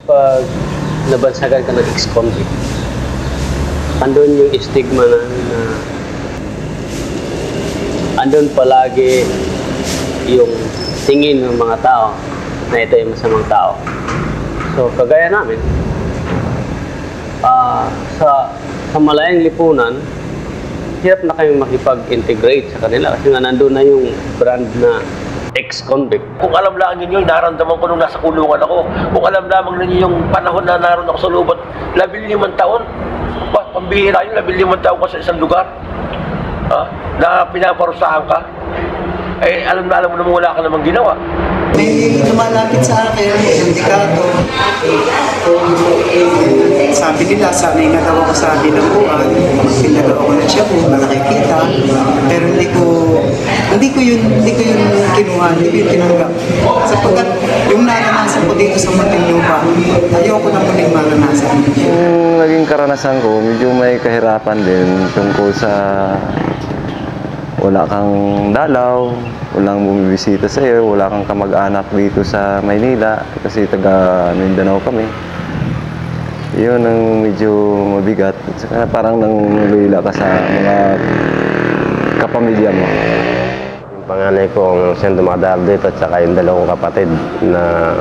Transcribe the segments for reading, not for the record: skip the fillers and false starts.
Pag nabansagan ka ng ex-convict, andun yung stigma na andun palagi yung tingin ng mga tao na ito yung masamang tao. So, kagaya namin, sa malayang lipunan, hirap na kayong makipag-integrate sa kanila kasi nga nandun na yung brand na ex-convict. Kung alam lang ninyo, naramdaman ko nung nasa kulungan ako. Kung alam lamang ninyo yung panahon na naroon ako sa loob, 15 taon. Pambihira yun, 15 taon ka sa isang lugar. Na pinaparusahan ka. Eh, alam mo naman wala ka namang ginawa. May lumalapit sa akin, sindikato. Sabi nila, sana'y nagawa ko sa bilangguan. Pinagawa ko ng shabu, nakikita. Pero hindi ko yun kinuha, hindi ko yun tinanggap. Sapagkat yung naranasan ko dito sa Muntinlupa, ayoko na muling maranasan. Yung naging karanasan ko, medyo may kahirapan din tungkol sa wala kang dalaw, walang bumibisita sa iyo, wala kang kamag-anak dito sa Maynila kasi taga Mindanao kami. Yun ang medyo mabigat. At saka parang nangulila ka sa mga kapamilya mo. Yung panganay ko ang siyang dumadaan dito at saka yung dalawang kapatid na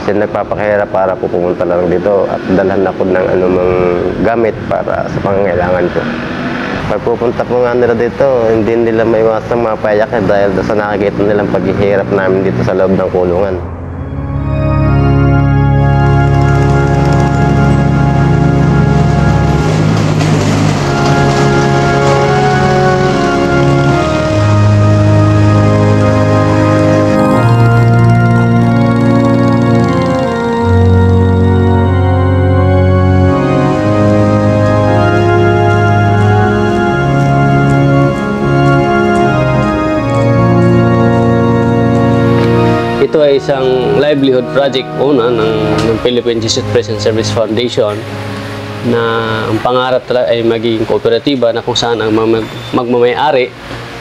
siya nagpapakahirap para pupunta lang dito at dalhan ako ng anumang gamit para sa pangangailangan ko. Pag pupunta po nga nila dito, hindi nila maiwasang mapayak dahil sa nakikita nilang paghihirap namin dito sa loob ng kulungan. Ito ay isang livelihood project ng Philippine Jesus Present Service Foundation na ang pangarap talaga ay magiging kooperatiba na kung saan ang magmamayari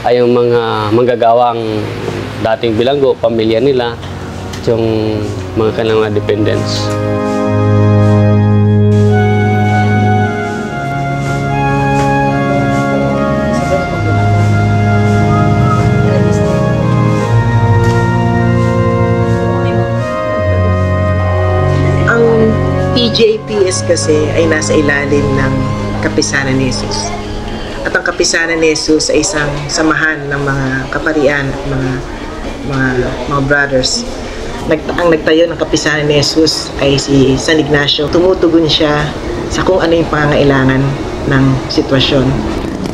ay yung mga manggagawang dating bilanggo, pamilya nila, at yung mga kanilang mga dependents. PJPS kasi ay nasa ilalim ng Kapisanan ni Jesus. At ang Kapisanan ni Jesus ay isang samahan ng mga kaparian at mga brothers. Ang nagtayo ng Kapisanan ni Jesus ay si San Ignacio. Tumutugon siya sa kung ano yung pangangailangan ng sitwasyon.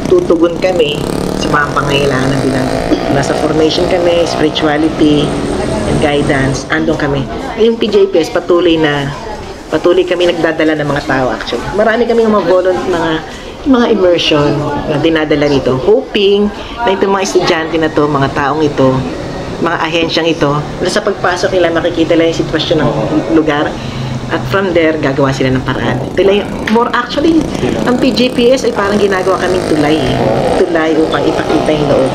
Tutugon kami sa mga pangangailangan ng bilanggo. Nasa formation kami, spirituality, and guidance. Andun kami. Yung PJPS patuloy kami nagdadala ng mga tao actually. Marami kami mga immersion na dinadala rito. Hoping na itong mga estudyante na to, mga taong ito, mga ahensyang ito, na sa pagpasok nila makikita lang yung sitwasyon ng lugar at from there gagawa sila ng paraan. More actually, ang PJPS ay parang ginagawa kaming tulay. Tulay upang ipakita yung loob.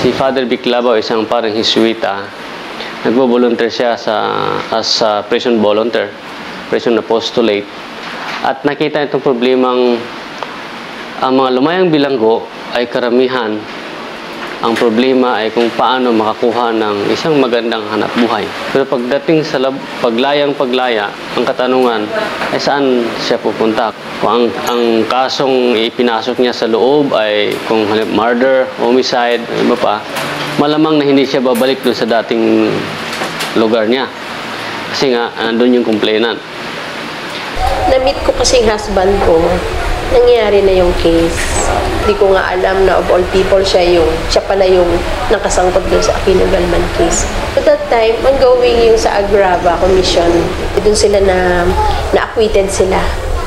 Si Father Vic Labaw, isang parang Jesuita, nagbo-volunteer siya as a prison volunteer, prison apostolate. At nakita itong problemang ang mga lumayang bilanggo ay karamihan. Ang problema ay kung paano makakuha ng isang magandang hanap buhay. Pero pagdating sa paglaya, ang katanungan ay saan siya pupunta. Kung ang kasong ipinasok niya sa loob ay kung murder, homicide, iba pa, malamang na hindi siya babalik doon sa dating lugar niya. Kasi nga, nandun yung complainant. Na-meet ko kasi yung husband ko. Nangyari na yung case. Hindi ko nga alam na of all people, siya pala yung nakasangkot doon sa Aquino Galman case. At that time, ongoing yung sa Agrava Commission. Doon sila na-acquitted sila.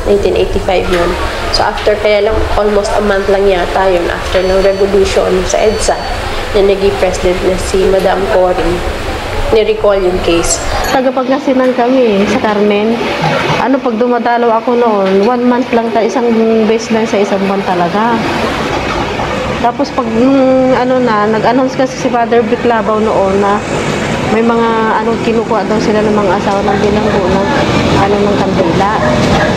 1985 yun. So after, kaya lang, almost a month lang yata yun after ng revolution sa EDSA, na naging president na si Madam Cory, ni-recall yung case. Tagapagkasinan kami sa Carmen. Pag dumadalaw ako noon, 1 month lang isang beses lang sa isang buwan talaga. Tapos pag nung nag-announce kasi si Father Biclabaw noon na may mga kinukuha daw sila ng mga asawa ng bilanggo ng kandila.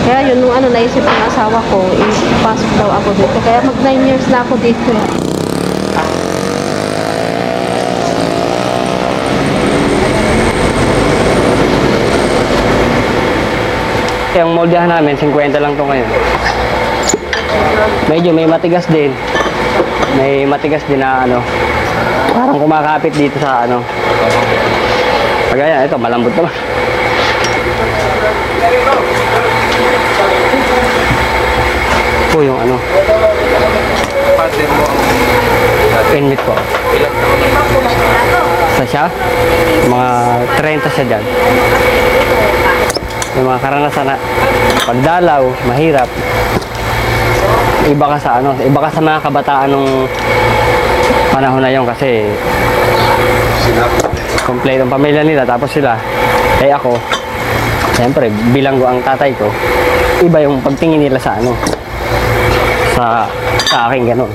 Kaya yun, nung naisip ng asawa ko, ipasok daw ako dito. Kaya mag 9 years na ako dito. Yung moldehan namin, 50 lang to ngayon. Medyo may matigas din. May matigas din na parang kumakapit dito sa Kagaya, ito, malambot naman. Ito yung inmate po. Isa siya? Mga 30 siya dyan. Yung mga karanasan na pagdalaw, mahirap. Iba ka sa mga kabataan nung panahon na yun kasi kompletong pamilya nila tapos sila. Kaya ako, siyempre, bilanggo ang tatay ko. Iba yung pagtingin nila sa sa akin ganun.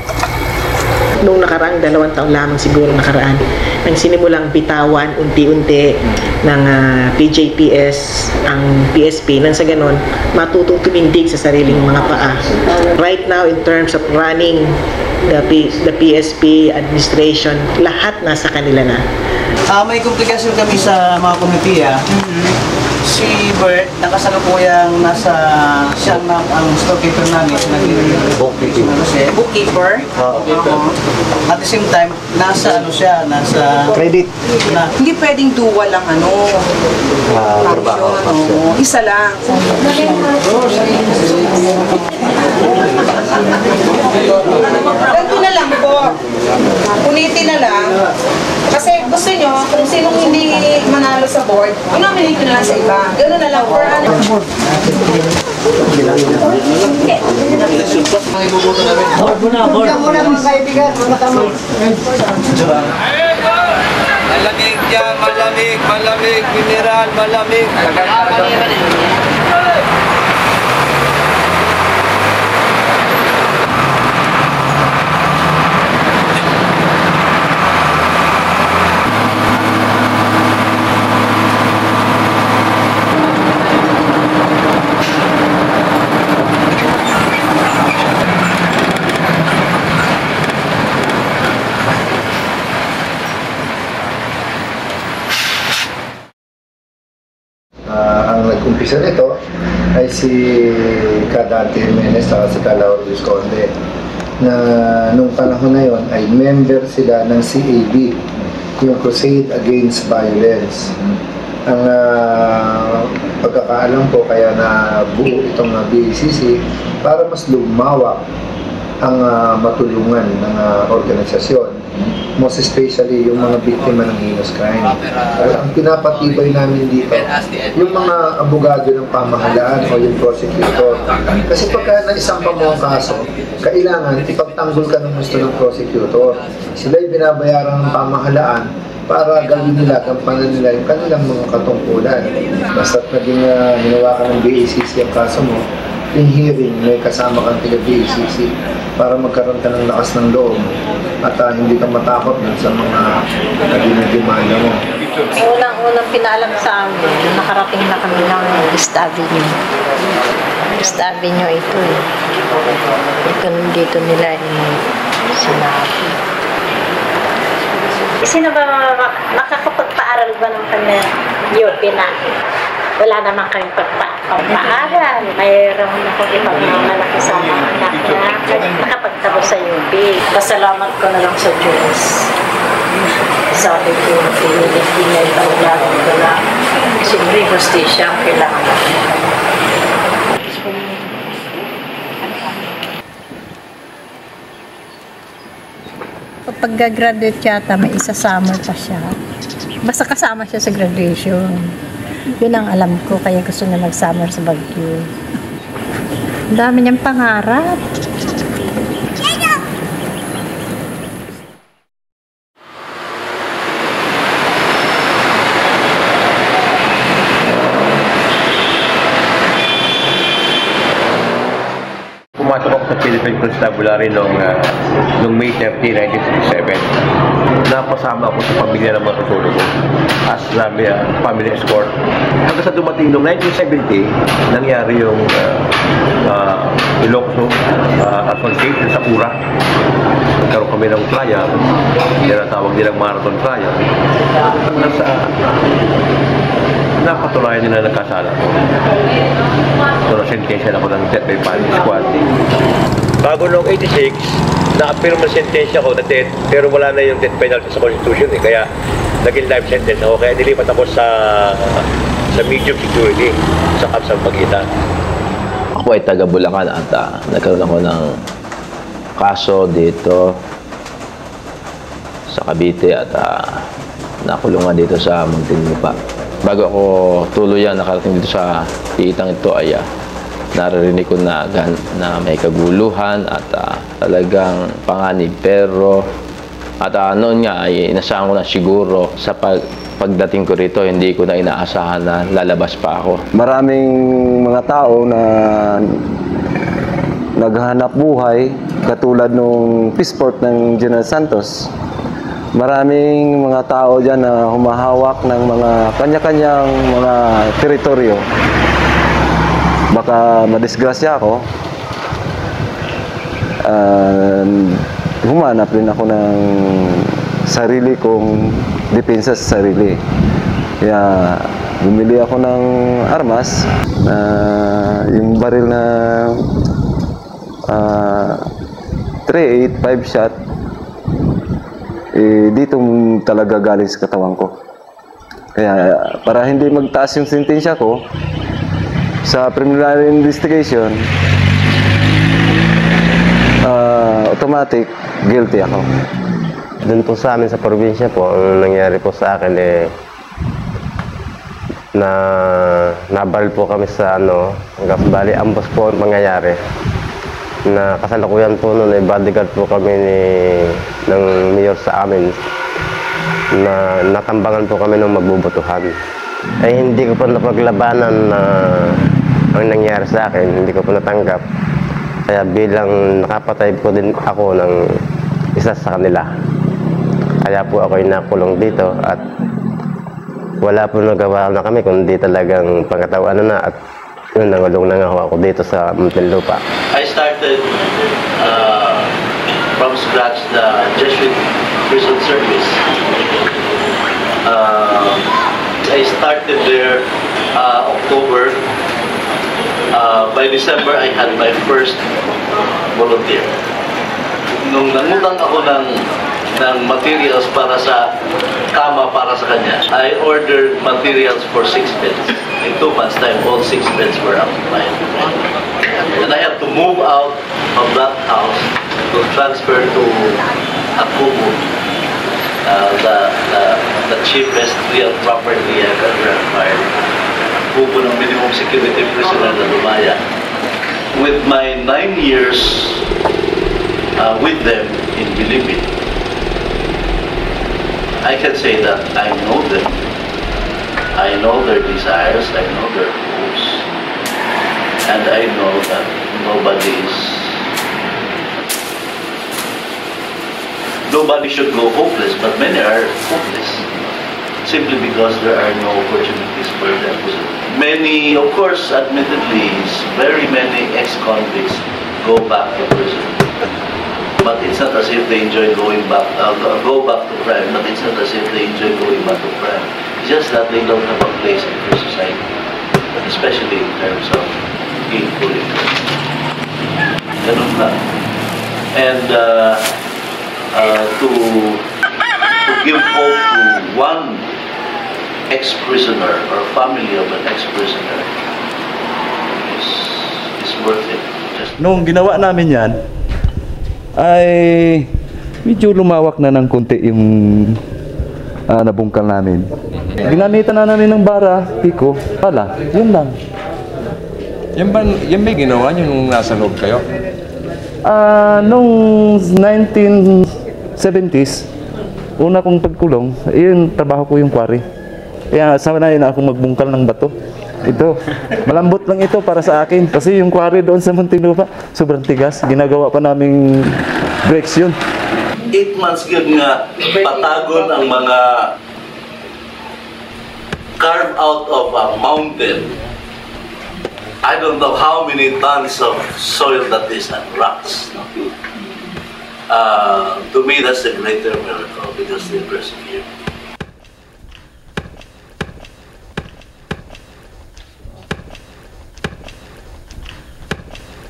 Nung nakaraang 2 taon lamang siguro nakaraan, nang sinimulang bitawan unti-unti ng PJPS ang PSP, nang sa ganon matutong tumindig sa sariling mga paa. Right now, in terms of running the PSP administration, lahat nasa kanila na. May komplikasyon kami sa mga komitiya. Si Bert, nakasalukuyang siyang ang storekeeper namin, bookkeeper. At the same time, nasa credit. Hindi pwedeng dual lang function. Isa lang. Ganito na lang po. Punitin na lang. Kasi gusto nyo, kung sinong hindi manalo sa board, i-nominate nyo na lang sa iba. Gano'n na lang for Malamig dyan, malamig, mineral, malamig. Ang nag-umpisa nito ay si Kadante Jimenez at si Calao Visconde na nung panahon na yon ay member sila ng CAB, yung Crusade Against Violence. Ang pagkakaalam ko kaya na buo itong BACC para mas lumawak ang matulungan ng organisasyon, most especially yung mga biktima ng heinous crime. Ang pinapatibay namin dito, yung mga abogado ng pamahalaan o yung prosecutor. Kasi pagka naisampa mo ang kaso, kailangan ipagtanggol ka ng gusto ng prosecutor. Sila'y binabayaran ng pamahalaan para gawin nila, gampanan nila yung kanilang mga katungkulan. Basta't naging ginawa ka ng BACC ang kaso mo, yung hearing, may kasama kang taga-BACC para magkaroon ka ng lakas ng loob at hindi ka matakot sa mga dinadimanda mo. Unang pinaalam sa amin, nakarating na kami ng East Avenue. East Avenue ito eh. Dito nila sinabi. Sino ba makakapagpaaral ba ng kanya UP natin? Wala naman kayong pagpaaral. Mayroon akong ibang mga malaki sa mga anak na nakapagtapos sa UP. Pasalamat ko na lang sa Diyos. Sabi ko, hindi na ipaglaban ko lang. Siyempre, justisya ang kailangan natin. Kapag graduate yata, may isa-summer pa siya. Basta kasama siya sa graduation. Yun ang alam ko, kaya gusto niya mag-summer sa Baguio. Ang dami niyang pangarap. Pumasok ako sa Philippine Constabulary noong May 30, 1957. Napasama ako sa pamilya ng mga tutulog ko as family escort. Hanggang sa dumating noong 1970, nangyari yung Ilocos Association sa Ura. Nagkaroon kami ng trial, tinatawag nilang marathon trial. Napatunayan nila nagkasala ko. So, nasentensya ako ng death by firing squad. Bago noong 86, na-appear mo sentensya ko na death, pero wala na yung death penalty sa Constitution eh. Kaya naging life sentence ako. Kaya nilipat ako sa medium security sa Kapsang Pagitan. Ako ay taga Bulacan at nagkaroon ako ng kaso dito sa Cavite at nakulungan dito sa Muntinlupa. Bago ako tuluyan nakarating dito sa piitang ito ay naririnig ko na may kaguluhan at talagang panganib. Pero at noon nga ay inasahan ko na siguro sa pagdating ko rito, hindi ko na inaasahan na lalabas pa ako. Maraming mga tao na naghahanap buhay katulad nung Peaceport ng General Santos. Maraming mga tao dyan na humahawak ng mga kanya-kanyang mga teritoryo. Baka madisgrasya ako. Humanap rin ako ng sarili kong depensa sa sarili. Kaya bumili ako ng armas, yung baril na 3-8, 5 shot. Dito talaga galing sa katawan ko. Kaya para hindi magtaas yung sentensya ko sa preliminary investigation, automatic guilty ako. Doon po sa amin sa probinsya po, ang nangyari po sa akin nabaril po kami sa bali ambos po ang mangyayari. Na kasalukuyan po noon bodyguard po kami ng mayor sa amin na natambangan po kami ng magbubutuhan. Ay hindi ko po napaglabanan na ang nangyari sa akin, hindi ko po natanggap. Kaya bilang nakapatay po din ako ng isa sa kanila. Kaya po ako nakulong dito at wala po nagawa na kami kundi talagang pangatawanan na at yun, nangulong na nga ako dito sa Muntinlupa. I started from scratch the Jesuit prison service. I started there October. By December, I had my first volunteer. Nung nangutang ako ng materials para sa kama para sa kanya, I ordered materials for 6 beds. In 2 months' time, all 6 beds were occupied. And I had to move out of that house to transfer to Akumu, the cheapest real property I've ever acquired. Akumu ng minimum security prisoner na Lumaya. With my 9 years with them in Bilibid, I can say that I know them. I know their desires, I know their hopes, and I know that nobody should go hopeless, but many are hopeless, simply because there are no opportunities for them. Many, of course, admittedly, very many ex-convicts go back to prison. But it's not as if they enjoy go back to crime, but it's not as if they enjoy going back to crime. It's just that they don't have a place in the society, especially in terms of being fully free. Ganun lang. And to give hope to one ex-prisoner or family of an ex-prisoner is worth it. Nung ginawa namin yan, ay medyo lumawak na ng konti yung nabungkal namin. Ginamitan na namin ng bara, piko, pala, yun lang. Yan ba ginawa nyo nung nasa loob kayo? Nung 1970s, una kong pagkulong, yun, trabaho ko yung quarry. Kaya sanay na akong magbungkal ng bato. Ito, malambot lang ito para sa akin. Kasi yung quarry doon sa Muntinlupa, sobrang tigas. Ginagawa pa naming bricks yun. 8 months yun nga, patagon ang mga carved out of a mountain. I don't know how many tons of soil that is and rocks. To me, that's the greater miracle because they persevere.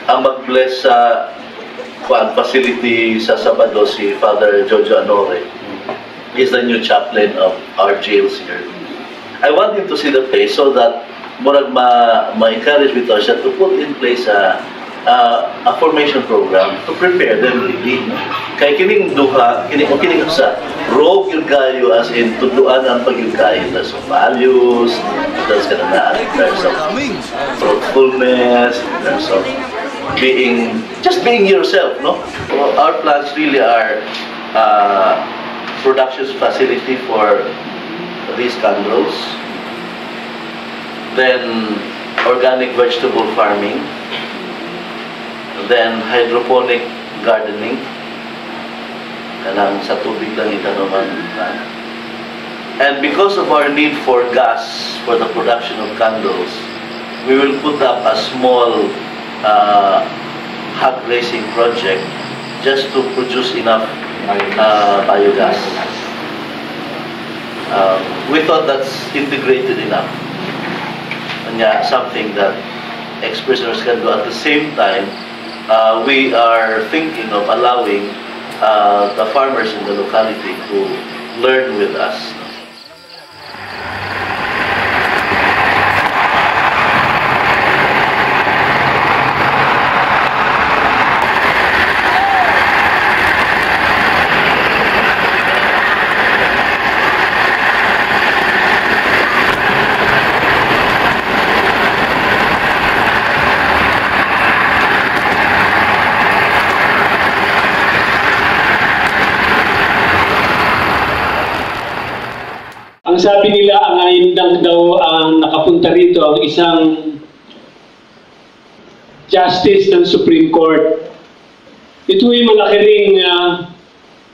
Ang mag-bless sa facility sa Sabado si Father Jojo Anore. He's the new chaplain of our jails here. I want him to see the place so that murag ma-encourage bito siya to put in place a formation program to prepare them really. Kaya kining duha, kining sa rogue yung kayo as in tuduan ang pag-yukayo. There's some values, there's some fruitfulness, there's some just being yourself, no? Our plants really are production facility for these candles, then organic vegetable farming, then hydroponic gardening, kanang sa tubig lang itanaman. And because of our need for gas for the production of candles, we will put up a small hog raising project just to produce enough biogas. We thought that's integrated enough. And yeah, something that ex-prisoners can do. At the same time, we are thinking of allowing the farmers in the locality to learn with us. Ang sabi nila, ang ayun daw ang nakapunta rito ang isang justice ng Supreme Court. Ito ay malaki ring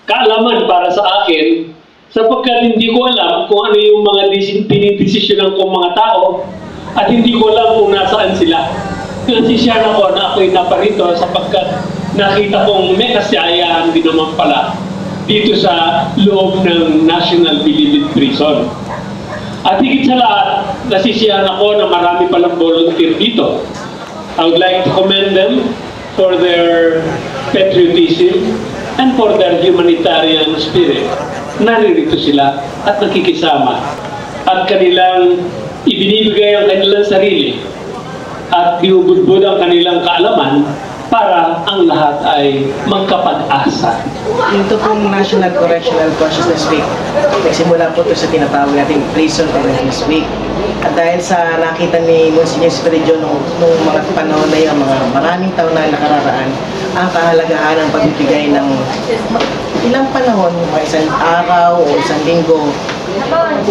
kaalaman para sa akin sapagkat hindi ko alam kung ano yung mga dinidesisyonan kong mga tao at hindi ko alam kung nasaan sila. Nasisyan ako na ako'y naparito sapagkat nakita kong may kasayaan din naman pala dito sa loob ng National Bilibid Prison. At higit sa lahat, nasisiyahan ako na marami palang volunteer dito. I would like to commend them for their patriotism and for their humanitarian spirit. Naririto sila at nakikisama. At kanilang ibinibigay ang kanilang sarili at binubudbud ang kanilang kaalaman para ang lahat ay magkapag-asa. Ito pong National Correctional Consciousness Week, nagsimula po ito sa tinatawag nating Prison Awareness Week. At dahil sa nakita ni Monsignor Espiridio nung mga panahon na yun, mga maraming taon na nakararaan, ang kahalagahan ng pagbibigay ng ilang panahon, isang araw o isang linggo,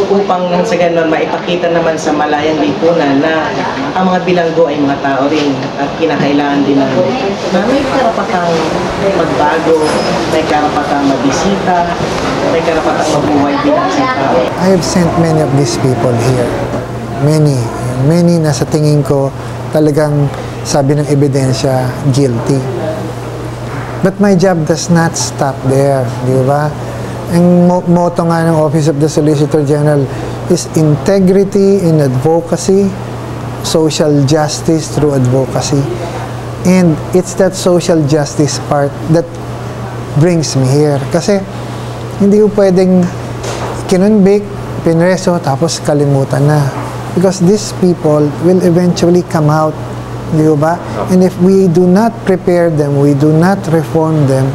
upang sa ganun maipakita naman sa malayang lipunan na ang mga bilanggo ay mga tao rin at kinakailangan din na may karapatang magbago, may karapatang mabisita, may karapatang mabuhay bilang isang tao. I have sent many of these people here. Many na sa tingin ko talagang sabi ng ebidensya, guilty. But my job does not stop there, di ba? Ang motto nga ng Office of the Solicitor General is integrity in advocacy, social justice through advocacy. And it's that social justice part that brings me here. Kasi hindi ko pwedeng kinunbik, pinreso, tapos kalimutan na. Because these people will eventually come out, di ba? And if we do not prepare them, we do not reform them,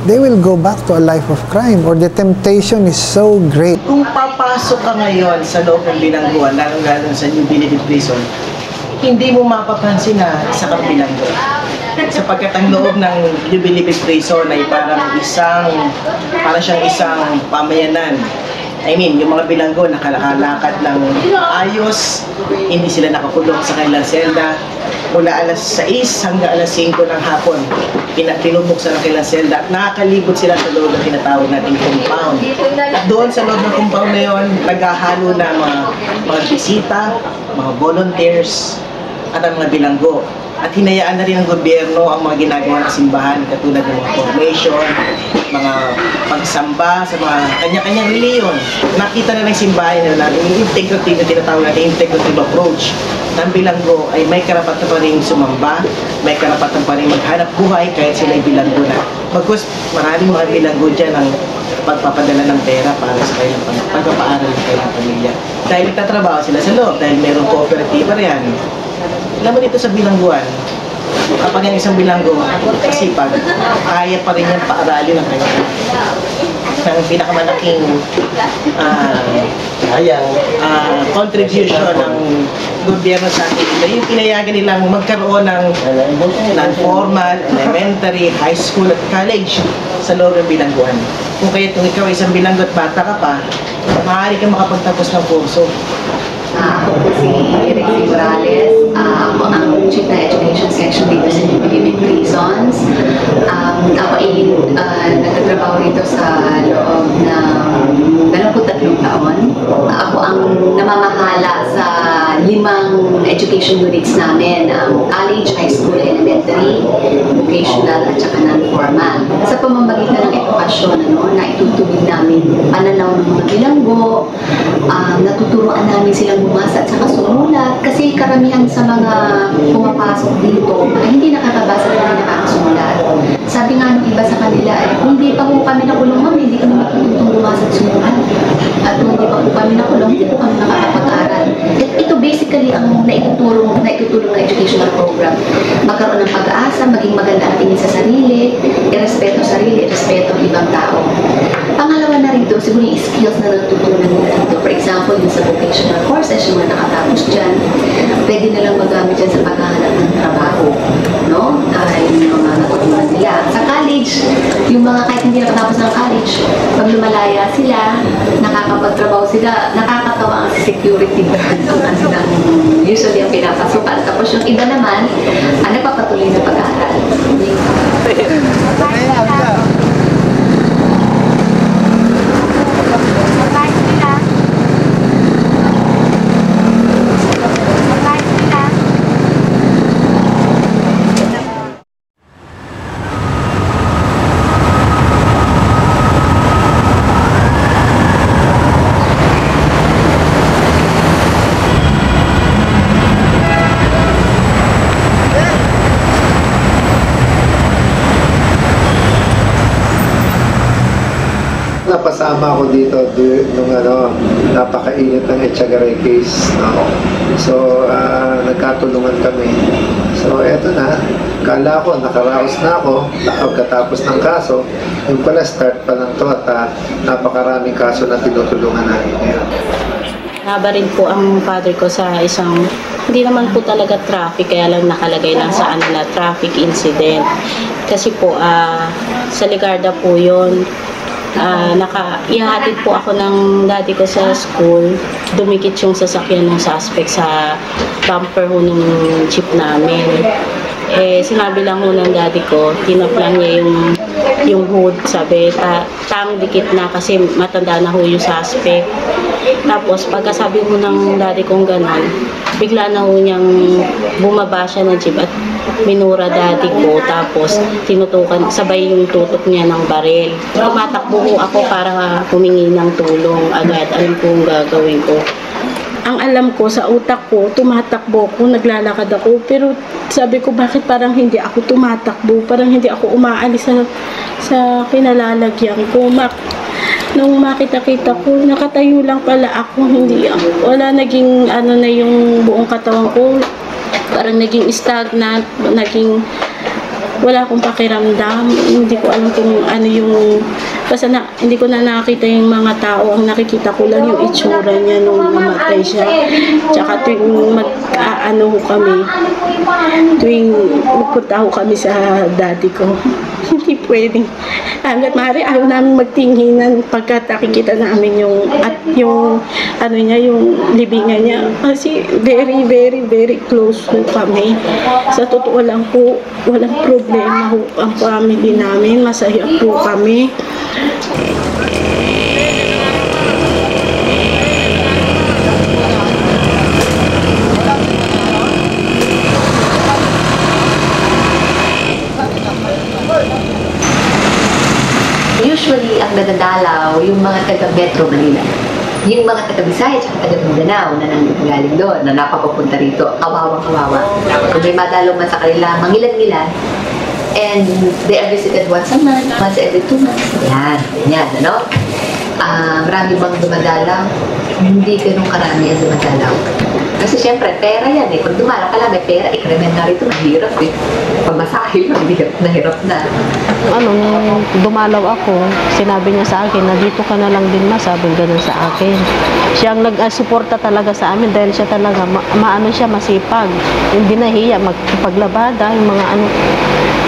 they will go back to a life of crime or the temptation is so great. Kung papasok ka ngayon sa loob ng bilangguan, lalo-lalo sa New Bilibid Prison, hindi mo mapapansin na isa kang bilanggo. Sapagkat ang loob ng New Bilibid Prison ay parang siyang isang pamayanan I mean, yung mga bilanggo nakalakad ng ayos, hindi sila nakakulong sa kanilang selda. Mula alas 6 hanggang alas 5 ng hapon, pinubuksan ang kanilang selda at nakakalibot sila sa loob ng tinatawag nating compound. At doon sa loob ng compound na yun, naghahalo na mga bisita, mga volunteers, at ang mga bilanggo. At hinayaan na rin ng gobyerno ang mga ginagawa ng simbahan katulad ng mga formation, mga pagsamba sa mga kanya-kanyang reliyon. Nakita na ng simbahan na yung integrative na tinatawag natin, integrative approach. Ang bilanggo ay may karapatan pa rin sumamba, may karapatan pa rin maghanap buhay kahit sila ay bilanggo na. Bagkus maraming mga bilanggo dyan ang pagpapadala ng pera para sa kanilang pagpapaaral ng kanilang pamilya. Dahil nagtatrabaho sila sa loob, dahil mayroong cooperativa riyan. Alam mo dito sa bilangguan, kapag ang isang bilanggo kasipag, kaya pa rin yung paaralin ng kanya. Ang pinakamalaking contribution ng gobyerno sa atin dito, yung pinayagan nilang magkaroon ng non-formal, elementary, high school at college sa loob ng bilangguan. Kung kaya kung ikaw isang bilanggo at bata ka pa, maaari kang makapagtapos ng kurso. Ako po si Rexy Morales. Ako ang Chief na Education Section dito sa New Living Prisons. Ako ay nagtatrabaho rito sa loob ng 23 taon. Ako ang namamahala sa 5 education units namin. Ang college, high school, elementary, vocational at saka non-formal. Sa pamamagitan ng edukasyon na itutuloy namin pananaw ng mga bilanggo, natuturuan namin silang bumasa at saka sumulat kasi karamihan sa mga pumapasok dito ay hindi nakakabasa at hindi nakakasulat. Sabi nga ng iba sa kanila ay hindi pa po kami nakulong mami, hindi kami matututong bumasa at sumulat. At kung hindi pa po kami nakulong, hindi po kami nakakapag-aral. Ito basically ang naitutulong na educational program. Magkaroon ng pag-asa, maging maganda ang tingin sa sarili, irespeto sarili, irespeto ang ibang tao. Pangalawa na rito, siguro yung skills na natutunan nila dito. For example, yung sa vocational courses, yung mga nakatapos dyan, pwede nilang magamit dyan sa paghahanap ng trabaho. No? Yung mga natutunan nila. Sa college, yung mga kahit hindi nakatapos ng college, pag lumalaya sila, nakakapagtrabaho sila, nakakatawa ang security guard ang kanilang usually ang pinapasukan. Tapos yung iba naman, nagpapatuloy na pag-aaral. Napasama ako dito nung napakainit ng Echegaray case. No? So, nagkatulungan kami. So, eto na. Kala ko, nakaraos na ako pagkatapos ng kaso. Yung pala, start pa lang to at napakaraming kaso na tinutulungan namin ngayon. Haba rin po ang father ko sa isang, hindi naman po talaga traffic, kaya lang nakalagay lang sa na traffic incident. Kasi po, sa Ligarda po yun, ihahatid po ako ng daddy ko sa school. Dumikit yung sasakyan ng suspect sa bumper ho ng jeep namin. Sinabi lang ho ng daddy ko, tinap lang niya yung hood, sabi, tang dikit na kasi matanda na ho yung suspect. Tapos pagkasabi ho ng daddy kong gano'n, bigla na ho niyang bumaba siya ng jeep at minura daddy ko, tapos tinutukan, sabay yung tutok niya ng baril. Tumatakbo ho ako para humingi ng tulong agad. Alam ko yung gagawin ko. Ang alam ko, sa utak ko, tumatakbo ko, naglalakad ako, pero sabi ko, bakit parang hindi ako tumatakbo, parang hindi ako umaalis sa kinalalagyan ko. Nung makita-kita ko, nakatayo lang pala ako, wala naging na yung buong katawan ko, parang naging stagnant, wala akong pakiramdam, hindi ko alam kung ano yung, basta hindi ko na nakita yung mga tao, ang nakikita ko lang yung itsura niya nung namatay siya. Tsaka tuwing tuwing magpunta ho kami sa daddy ko, hindi hindi pwedeng. Hanggat maaari, ayaw namin magtinghinan pagkat nakikita namin yung, at yung, ano niya, yung libingan niya. Kasi very, very, very close po kami. Sa totoo lang po, walang problema po ang family namin. Masaya po kami. Usually, ang nadadalaw, yung mga taga-Metro Manila. Yung mga taga-Bisaya at taga-Mindanao na nanggagaling doon, na napapapunta rito, kawawang-kawawa. Kung may madalaw man sa kanila, mangilan-ngilan, and they are visited once a month, once every 2 months. Yan, ano? Marami bang dumadalaw? Hindi ganun karami ang dumadalaw. Kasi syempre, pera yan eh. Kung dumalaw ka lang, may pera, ikremen na rito, mahirap eh. Pagmasahe lang, hirap na. Nung dumalaw ako, sinabi niya sa akin na dito ka na lang din sabi ganun sa akin. Siyang nag-suporta talaga sa amin dahil siya talaga, siya masipag. Hindi nahiya, magpaglabada, yung mga ano.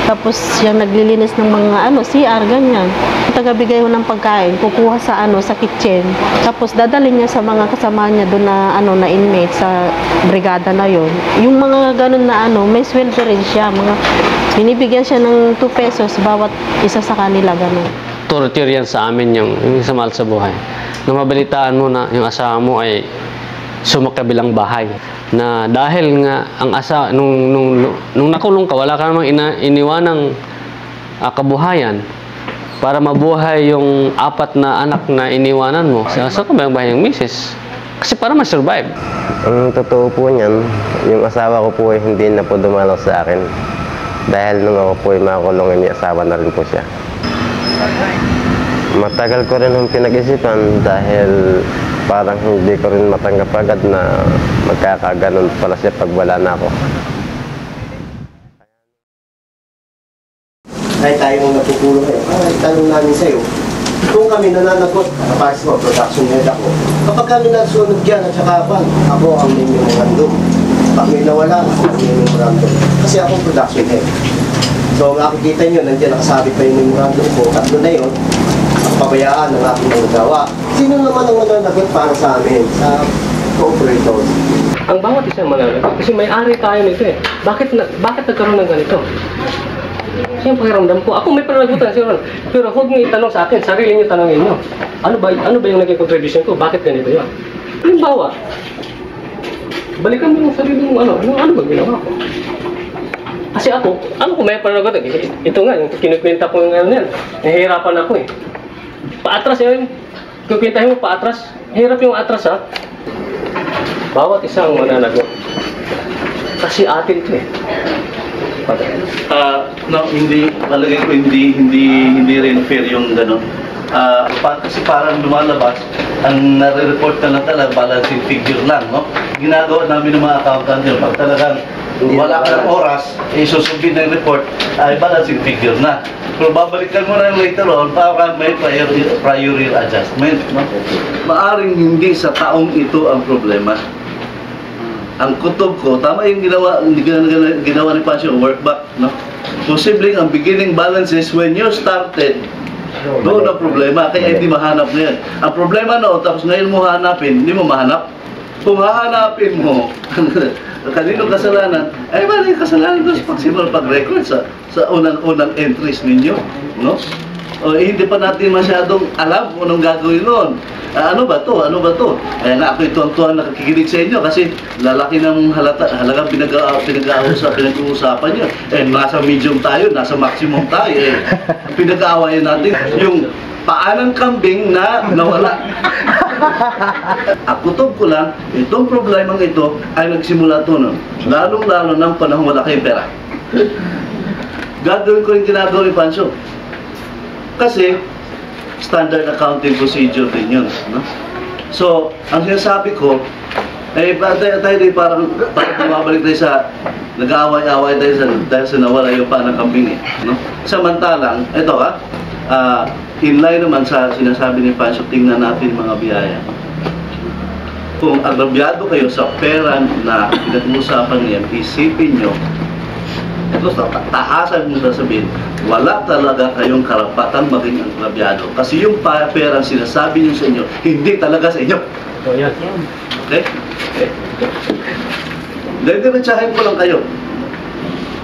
Tapos siyang naglilinis ng mga CR, ganyan. Tagabigay ko ng pagkain, kukuha sa sa kitchen. Tapos dadalhin niya sa mga kasama niya doon na na inmate sa brigada na yon. Yung mga ganun na may sweldo rin siya. Binibigyan siya ng 2 pesos bawat isa sa kanila, ganun. Torture yan sa amin yung sa mahal sa buhay. Na mabalitaan mo na yung asawa mo ay sumakabilang bahay. Na dahil nga ang nung nakulong ka, wala ka namang iniwanang kabuhayan para mabuhay yung 4 na anak na iniwanan mo sa kabilang bahay ng misis. Kasi para ma-survive. Ang totoo po niyan, yung asawa ko po ay hindi na po dumalaw sa akin. Dahil nung ako po ay makulong, may asawa na rin po siya. Matagal ko rin yung pinag-isipan dahil parang hindi ko rin matanggap agad na magkakaganon pala siya pag wala na ako. Kahit tayo mong napupulong ngayon, itanong namin sa'yo, kung kami nananagot, kapag mo, production head ako, kapag kami nasunod dyan at saka ako ang may memorandum. Pag may nawala, ako ang may memorandum. Kasi ako production head. So makikita nyo, nandiyan nakasabit pa yung memorandum ko, 3 na yun, pabayaan ng aking nagawa. Sino naman ang mananagot para sa amin, sa co-operators? Ang bawat isang mananagot, kasi may-ari tayo nito eh. Bakit nagkaroon ng ganito? Yung pakiramdam ko, ako may pananagutan siguro. Pero huwag niyo itanong sa akin, sarili niyo tanongin niyo. Ano ba yung naging contribution ko? Bakit ganito yun? Halimbawa, balikan mo yung sarili mo, ano ba ginawa ko? Kasi ako kung may pananagutan, ito nga, yung kinukwenta ko yung yan, nahihirapan ako eh. Paatras yun, kukwentahin mo paatras, hirap yung atras ha. Bawat isang mananagot. Kasi atin ito eh. No, hindi, palagay ko hindi rin fair yung gano'n. Kasi parang lumalabas, ang nare-report na lang talaga, balancing figure lang, no? Ginagawa namin ng mga accountant yun, pag talagang wala ka ng oras, isusubin ng report, ay balancing figure na. Pero babalikan mo na later on, para may prior adjustment, no? Maaring hindi sa taong ito ang problema. Ang kutob ko, tama yung ginawa ni Pancho, workback, no? Posibleng ang beginning balances when you started, doon ang problema, kaya hindi mahanap na yan. Ang problema no, tapos ngayon mo hanapin, hindi mo mahanap. Kung hahanapin mo, kaninong kasalanan, ay mali yung kasalanan doon sa pagsimula pag-record sa unang entries ninyo, no? O hindi pa natin masyadong alam kung anong gagawin noon. Ano ba to? Kaya nga ako ituan-tuan nakikinig sa inyo kasi lalaki ng halagang pinag-uusapan nyo. Nasa medium tayo, nasa maximum tayo. Pinag-aawayan natin yung paanang kambing na nawala. Kutob ko lang, itong problemang ito ay nagsimula to nun. Lalong-lalo ng panahon wala kayong pera. Gagawin ko rin ginagawa ni Pancho. Kasi standard accounting procedure din yun, no? So, ang sinasabi ko, tayo din parang bumabalik tayo sa nag-aaway-aaway tayo dahil sa nawala yung panang kambing, no? Samantalang, ito in line naman sa sinasabi ni Pancho, tingnan natin mga biyaya. Kung agrabyado kayo sa pera na pinag-uusapan niyan, isipin nyo, ito ko sa taasan mo sasabihin, wala talaga kayong karapatan maging agrabyado. Kasi yung perang sinasabi niyo sa inyo, hindi talaga sa inyo. Okay? Okay. Diretsahin ko lang kayo.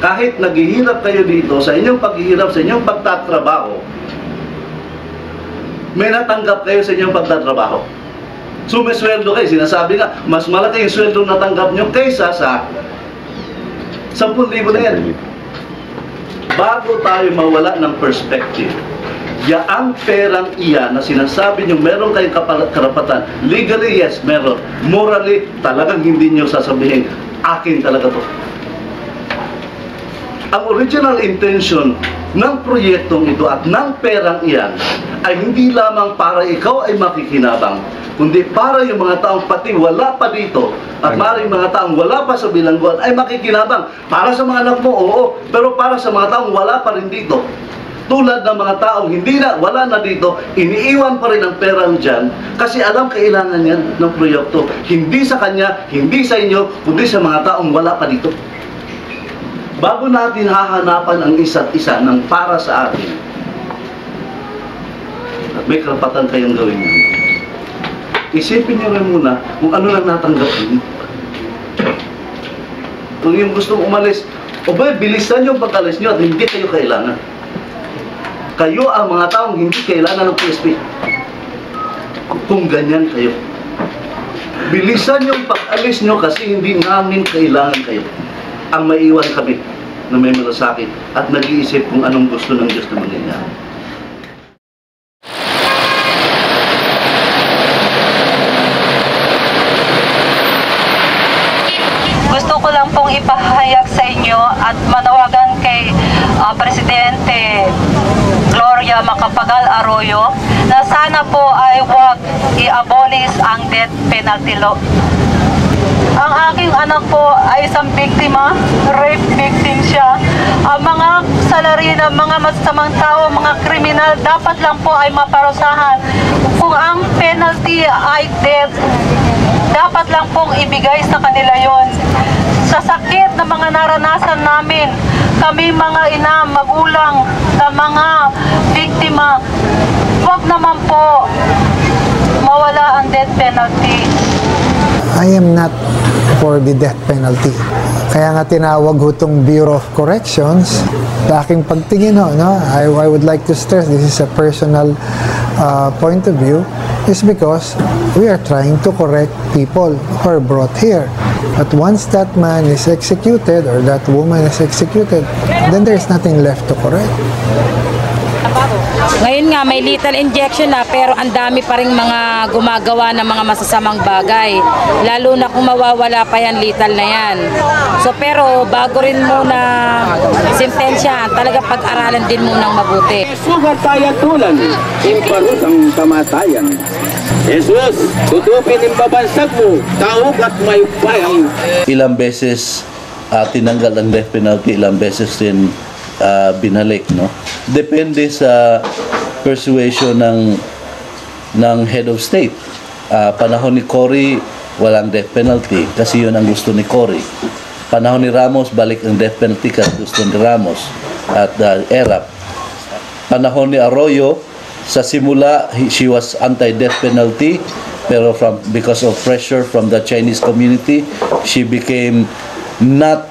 Kahit naghihirap kayo dito, sa inyong paghihirap, sa inyong pagtatrabaho, may natanggap kayo sa inyong pagtatrabaho. So may sweldo kayo. Sinasabi nga, mas malaki yung sweldo natanggap nyo kaysa sa 10,000 na yan. Bago tayo mawala ng perspective, ang perang iyan na sinasabi nyo meron kayong karapatan, legally yes, meron. Morally, talagang hindi nyo sasabihin, akin talaga to. Ang original intention ng proyektong ito at ng perang iyan ay hindi lamang para ikaw ay makikinabang, kundi para yung mga taong pati wala pa dito at maaaring mga taong wala pa sa bilangguan ay makikinabang. Para sa mga anak mo, oo, pero para sa mga taong wala pa rin dito, tulad ng mga taong wala na dito, iniiwan pa rin ang perang dyan kasi alam kailangan yan ng proyekto. Hindi sa kanya, hindi sa inyo, kundi sa mga taong wala pa dito. Bago natin hahanapan ang isa't isa ng para sa atin, at may karapatan kayong gawin yun, isipin nyo rin muna kung ano lang natanggap ninyo. Kung yung gustong umalis, o ba, bilisan yung pag-alis nyo at hindi kayo kailangan. Kayo ang mga taong hindi kailangan ng PSP. Kung ganyan kayo. Bilisan yung pag-alis nyo kasi hindi namin kailangan kayo. Ang maiwan kami na may malasakit at nag-iisip kung anong gusto ng Diyos na mangyayari. Gusto ko lang pong ipahayag sa inyo at manawagan kay Presidente Gloria Macapagal Arroyo na sana po ay huwag i-abolish ang death penalty law. Ang aking anak po ay isang biktima, rape victim siya. Ang mga salary ng mga masasamang tao, mga kriminal, dapat lang po ay maparusahan. Kung ang penalty ay death, dapat lang pong ibigay sa kanila yon. Sa sakit na mga naranasan namin, kami mga ina, magulang, sa mga biktima, huwag naman po mawala ang death penalty. I am not for the death penalty. Kaya nga tinawag ho itong Bureau of Corrections. Sa aking pagtingin ho, no, I would like to stress, this is a personal point of view, is because we are trying to correct people who are brought here. But once that man is executed or that woman is executed, then there is nothing left to correct. Ngayon nga may lethal injection na pero ang dami pa ring mga gumagawa ng mga masasamang bagay. Lalo na kung mawawala pa yan, lethal na yan. So pero bago rin muna sentensya, talaga pag-aralan din munang mabuti. Sugat tayo tulan, imparus ang kamatayan. Jesus, tutupin ang babansag mo, taog at may bayang. Ilang beses tinanggal ang death penalty, ilang beses din binalik, no? Depende sa persuasion ng head of state. Panahon ni Cory, walang death penalty kasi yun ang gusto ni Cory. Panahon ni Ramos, balik ang death penalty kasi gusto ni Ramos at ERAP. Panahon ni Arroyo, sa simula, she was anti-death penalty, pero because of pressure from the Chinese community, she became not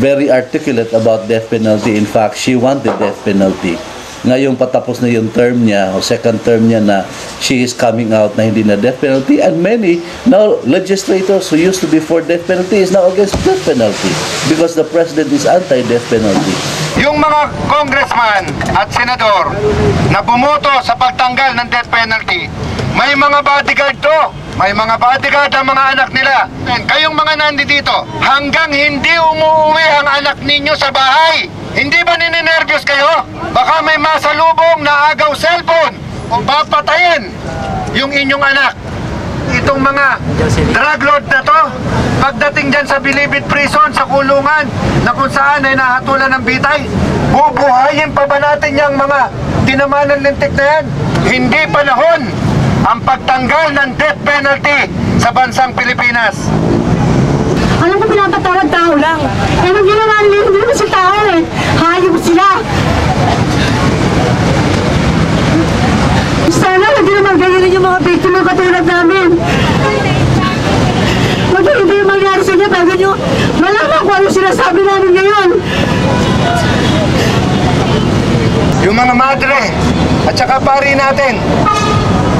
very articulate about death penalty. In fact, she wanted death penalty. Ngayong patapos na yung term niya, o second term niya na she is coming out na hindi na death penalty, and many now legislators who used to be for death penalty is now against death penalty because the president is anti-death penalty. Yung mga congressman at senador na bumoto sa pagtanggal ng death penalty, may mga bodyguard to. May mga bodyguard ang mga anak nila. And kayong mga nandito, hanggang hindi umuwi ang anak ninyo sa bahay, hindi ba ninenervyos kayo? Baka may masalubong na agaw cellphone o papatayin yung inyong anak. Itong mga drug lord na to, pagdating dyan sa Bilibid Prison, sa kulungan, na kung saan ay nahatulan ng bitay, bubuhayin pa ba natin yung mga tinamaan ng lintik na yan? Hindi panahon ang pagtanggal ng death penalty sa bansang Pilipinas. Alam ko pinapatawad tao lang. Pero ang ginawa nila, hindi naman si tao eh. Hayop sila. Sana hindi naman ganyan yung mga biktima katulad namin. Huwag hindi yung mangyari sa inyo bago nyo malaman kung ano sinasabi namin ngayon. Yung mga madre at saka pari natin,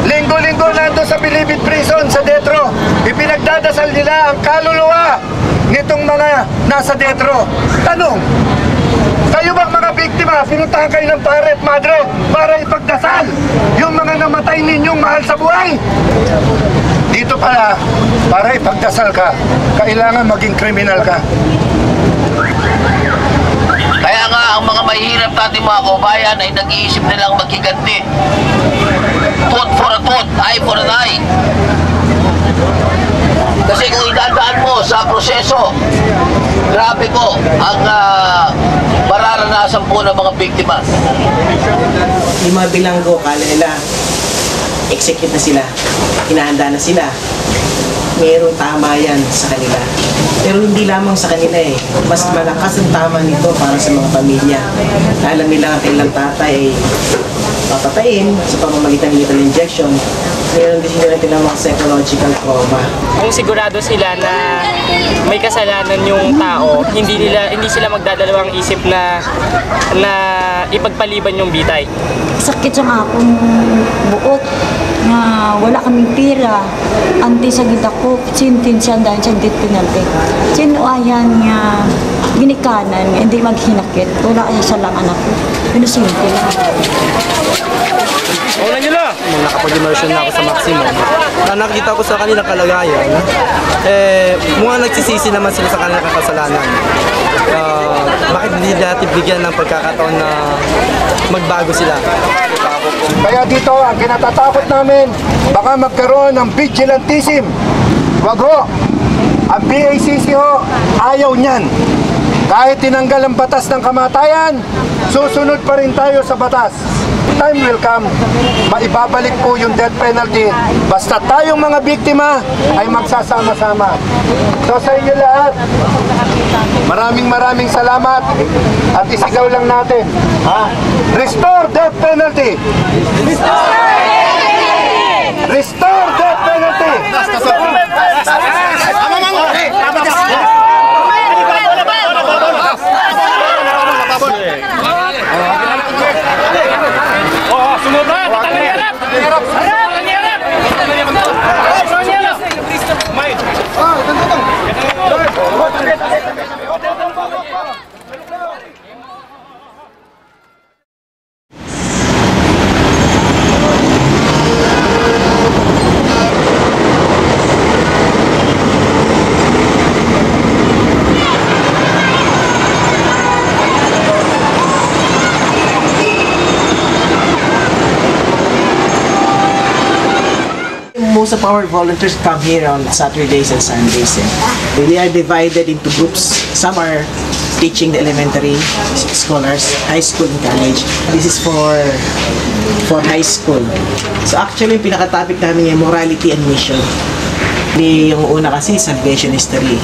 linggo-linggo nandun sa Bilibid Prison sa Detro, ipinagdadasal nila ang kaluluwa nitong mga nasa Detro. Tanong, kayo bang mga biktima, pinuntahan kayo ng pare at madre para ipagdasal yung mga namatay ninyong mahal sa buhay? Dito pala, para ipagdasal ka, kailangan maging kriminal ka. Kaya nga ang mga mahihirap natin mga kabayan ay nag-iisip nilang maghiganti. Tooth for a tooth, eye for an eye. Kasi kung idadaan mo sa proseso, grabe po ang mararanasan po ng mga biktima. Yung mga bilanggo, kala nila, execute na sila, hinahanda na sila. Mayroong tama yan sa kanila. Pero hindi lamang sa kanila eh. Mas malakas ang tama nito para sa mga pamilya. Alam nila ang kailang tatay ay papatayin sa pamamagitan ng lethal injection. Mayroon din sila ng mga psychological trauma. Kung sigurado sila na may kasalanan yung tao, hindi sila magdadalawang isip na ipagpaliban yung bitay. Sakit sa akong buot na wala kaming pira. Anti sa gid ako, sentensya dahil sa death penalty. Sinuayan nga ginikanan, hindi maghinakit. Wala kaya sa lang anak ko. Pinusimple lang. Una nyo na! Nung nakapag-immersion na ako sa Maximum, na nakita ko sa kanilang kalagayan, mga nagsisisi naman sila sa kanilang kasalanan. Bakit hindi natin bigyan ng pagkakataon na magbago sila? Kaya dito, ang kinatatakot namin, baka magkaroon ng vigilantism. Wag ho! Ang BACC ho, ayaw niyan. Kahit tinanggal ang batas ng kamatayan, susunod pa rin tayo sa batas. Time will come, maibabalik po yung death penalty. Basta tayong mga biktima ay magsasama-sama. So sa inyo lahat, maraming salamat at isigaw lang natin. Restore death penalty! Restore death penalty! Sunod na! Tatangin niya rap! Tatangin niya rap! Tatangin niya rap! May! Most of our volunteers come here on Saturdays and Sundays. They are divided into groups. Some are teaching the elementary scholars, high school and college. This is for high school. So actually, yung pinaka-topic namin yung morality and mission. Yung una kasi, salvation history.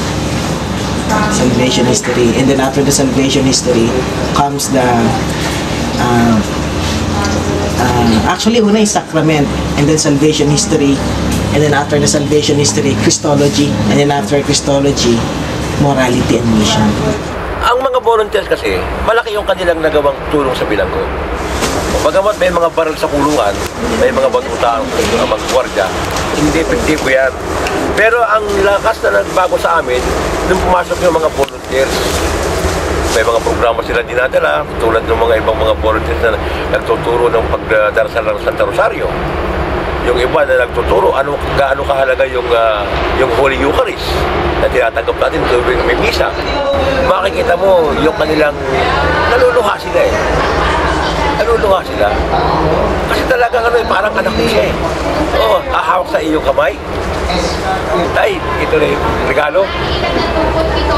Salvation history. And then after the salvation history comes the actually, una yung sacrament, and then salvation history, and then after the salvation history, Christology, and then after Christology, morality and mission. Ang mga volunteers kasi, malaki yung kanilang nagawang tulong sa bilanggo. Bagamat may mga baril sa kulungan, may mga batuta ang mga gwardiya, hindi epektibo yan. Pero ang lakas na nagbago sa amin, nung pumasok yung mga volunteers, may mga programa sila dinadala, tulad ng mga ibang mga volunteers na nagtuturo ng pagdarasal ng Santa Rosario. Yung iba na nagtuturo, gaano kahalaga yung Holy Eucharist na tinatanggap natin tuwing may misa. Makikita mo yung kanilang naluluha sila eh. Naluluha sila. Kasi talagang parang anak niya eh. Oo, hahawak sa iyong kamay. Ay, ito na yung regalo.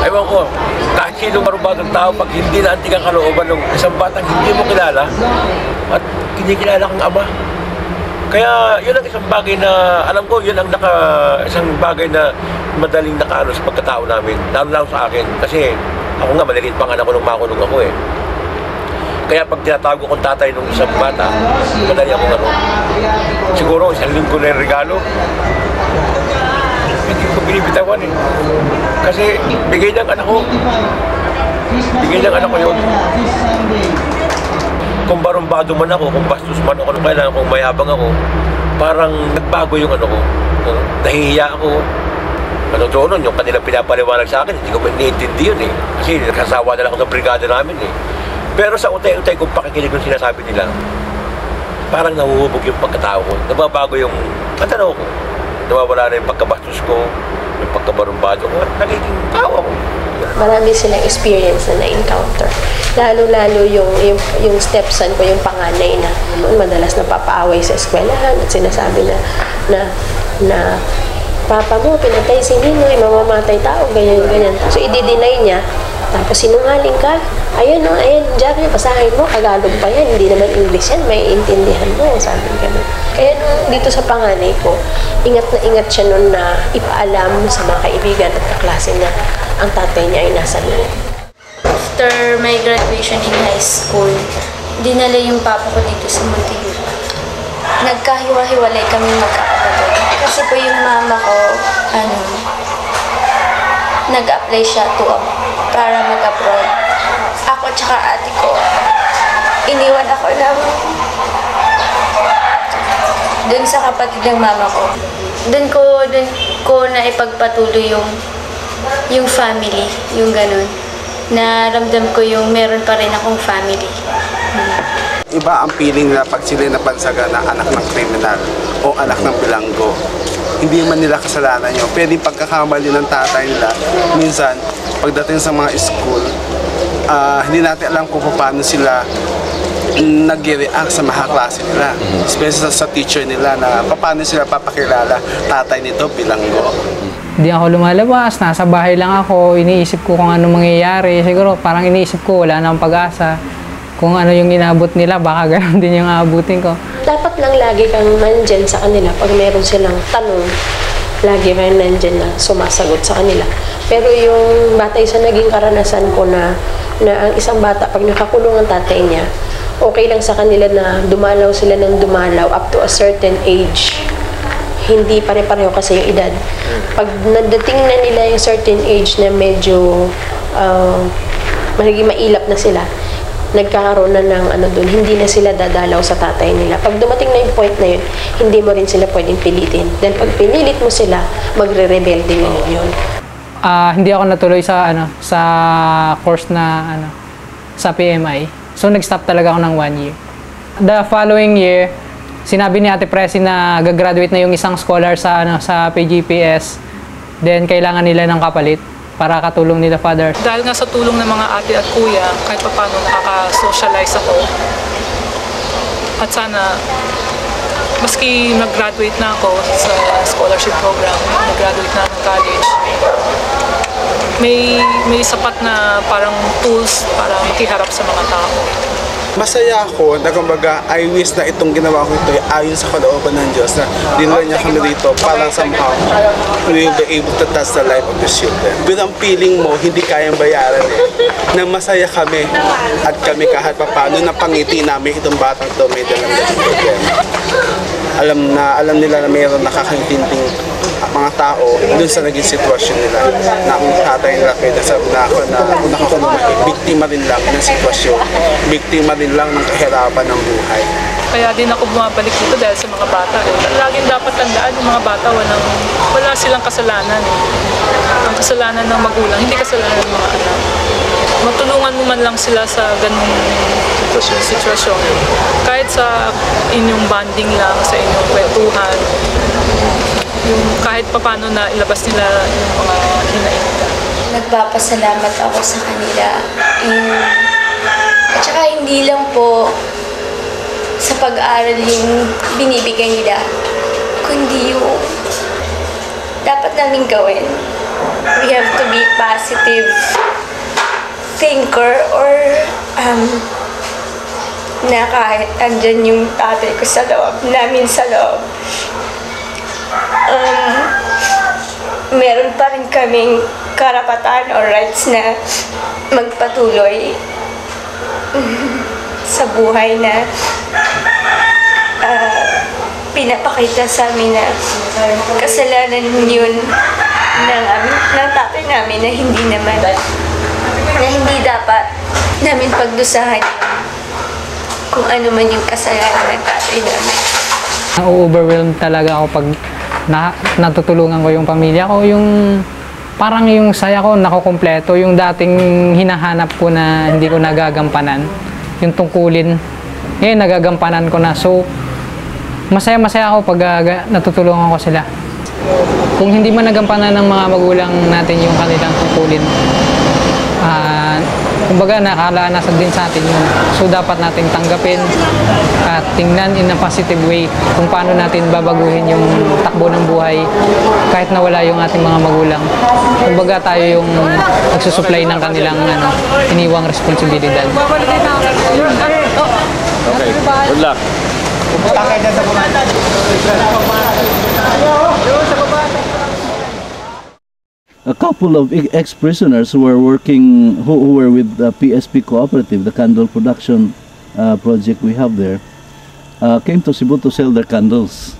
Ewan ko, kahit sinong marubagang tao, pag hindi naantig ang kalooban ng isang batang hindi mo kilala at kinikilala kang ama. Kaya yun ang isang bagay na, alam ko, yun ang isang bagay na madaling nakano sa pagkatao namin, lalo sa akin. Kasi ako nga, maliit pa nga ako nung makulong ako eh. Kaya pag tinatago kong tatay nung isang bata, madali akong ano. Siguro, isang linggo na yung regalo. Hindi ko binibitawan eh. Kasi bigay ng anak ko. Bigay ng anak ko yun. Kung barumbado man ako, kung bastos man ako, kung mayabang ako, parang nagbago yung ano ko. Nahihiya ako. Ano doon nun, yung kanilang pinapaliwanag sa akin, hindi ko iniintindi yun eh. Kasi nagkasawa na lang ako ng brigada namin eh. Pero sa utay-utay kong pakikinig yung sinasabi nila, parang nahuhubog yung pagkatao ko. Nababago yung katanaw ko. Nawawala na yung pagkabastos ko, yung pagkabarumbado ko. Nagiging tao ako. Marami silang experience na na-encounter. Lalo-lalo yung stepson ko, yung panganay na madalas napapaaway sa eskwelahan at sinasabi na papa mo, pinatay si Ninoy, mamamatay tao, ganyan. So, i-deny niya. Tapos, sinungaling ka. Ayun, Jerry, basahin mo. Tagalog pa yan. Hindi naman English yan. May intindihan mo. Sabi ganun. Kaya dito sa panganay ko, ingat na ingat siya nun na ipaalam sa mga kaibigan at kaklase na ang tatay niya ay nasa loob. After my graduation in high school, dinala yung papa ko dito sa Montevideo. Nagkahiwa-hiwalay kami magkakapatid. Kasi po yung mama ko, nag-apply siya para mag-abroad. Ako tsaka ate ko, iniwan ako lang dun sa kapatid ng mama ko. Dun ko na ipagpatuloy yung family, yung ganun. Naramdam ko yung meron pa rin akong family. Iba ang feeling na pag sila napansaga na anak ng kriminal o anak ng bilanggo. Hindi man nila kasalanan yun. Pwede pagkakamali ng tatay nila. Minsan, pagdating sa mga school, hindi natin alam kung paano sila nag-react sa mga klase nila. Especially sa teacher nila na paano sila papakilala tatay nito bilanggo. Hindi ako lumalabas, nasa bahay lang ako, iniisip ko kung ano mangyayari. Siguro parang iniisip ko wala nang pag-asa. Kung ano yung inabot nila, baka gano'n din yung aabutin ko. Dapat lang lagi kang nandyan sa kanila. Pag meron silang tanong, lagi kang nandyan na sumasagot sa kanila. Pero yung batay sa naging karanasan ko na ang isang bata, pag nakakulong ang tatay niya, okay lang sa kanila na dumalaw sila ng dumalaw up to a certain age. Hindi pare-pareho kasi yung edad. Pag nadating na nila yung certain age na medyo magiging mailap na sila, nagkakaroon na ng hindi na sila dadalaw sa tatay nila. Pag dumating na yung point na yun, hindi mo rin sila pwedeng pilitin. Dahil pag pinilit mo sila, magre-rebelde ngayon yun. Hindi ako natuloy sa sa course na sa PMI. So nag-stop talaga ako ng 1 year. The following year, sinabi ni Ate Presi na gagraduate na yung isang scholar sa sa PGPS. Then kailangan nila ng kapalit para katulong nila father. Dahil nga sa tulong ng mga ate at kuya, kahit pa paano nakaka-socialize ako. At sana, maski nag-graduate na ako sa scholarship program, nag-graduate na ng college, may sapat na parang tools para makiharap sa mga tao. Masaya ako na kumbaga I wish na itong ginawa ko ito ay ayon sa kalooban ng Diyos na dinala niya kami dito para somehow we will be able to touch the life of the children. Pero ang feeling mo, hindi kayang bayaran na masaya kami at kami kahit paano na pangiti namin itong batang ito may dalang problema. Alam nila na mayroon nakakaintinding mga tao dun sa naging sitwasyon nila na ang tatay nila kaya sabi na ako na kung nakakulong biktima rin lang ng sitwasyon, biktima rin lang ng kahirapan ng buhay. Kaya din ako bumabalik dito dahil sa mga bata. Laging dapat tandaan yung mga bata wala silang kasalanan. Ang kasalanan ng magulang, hindi kasalanan ng mga anak. Matulungan mo man lang sila sa ganung sitwasyon. Kahit sa inyong bonding lang, sa inyong kwentuhan, yung kahit paano na ilabas nila yung mga hinainda. Nagpapasalamat ako sa kanila. At saka hindi lang po sa pag-aaral yung binibigay nila, kundi yung dapat namin gawin. We have to be positive thinker or na kahit andyan yung tatay ko sa loob, namin sa loob, meron pa rin kaming karapatan or rights na magpatuloy sa buhay na pinapakita sa amin na kasalanan yun ng tatay namin na hindi dapat namin pagdusahan kung ano man yung kasalanan ng tatay namin. Na-overwhelmed talaga ako pag natutulungan ko yung pamilya ko, yung parang yung saya ko nakukumpleto, yung dating hinahanap ko na hindi ko nagagampanan, yung tungkulin, ngayon nagagampanan ko na. So, masaya-masaya ako pag natutulungan ko sila. Kung hindi man nagampanan ng mga magulang natin yung kanilang tungkulin, kumbaga nakalanasan din sa atin yun. So dapat nating tanggapin at tingnan in a positive way kung paano natin babaguhin yung takbo ng buhay kahit nawala yung ating mga magulang. Kumbaga tayo yung nagsusupply ng kanilang iniwang responsibilidad. Okay, good luck. A couple of ex-prisoners who were working, who were with the PSP Cooperative, the candle production project we have there, came to Cebu to sell their candles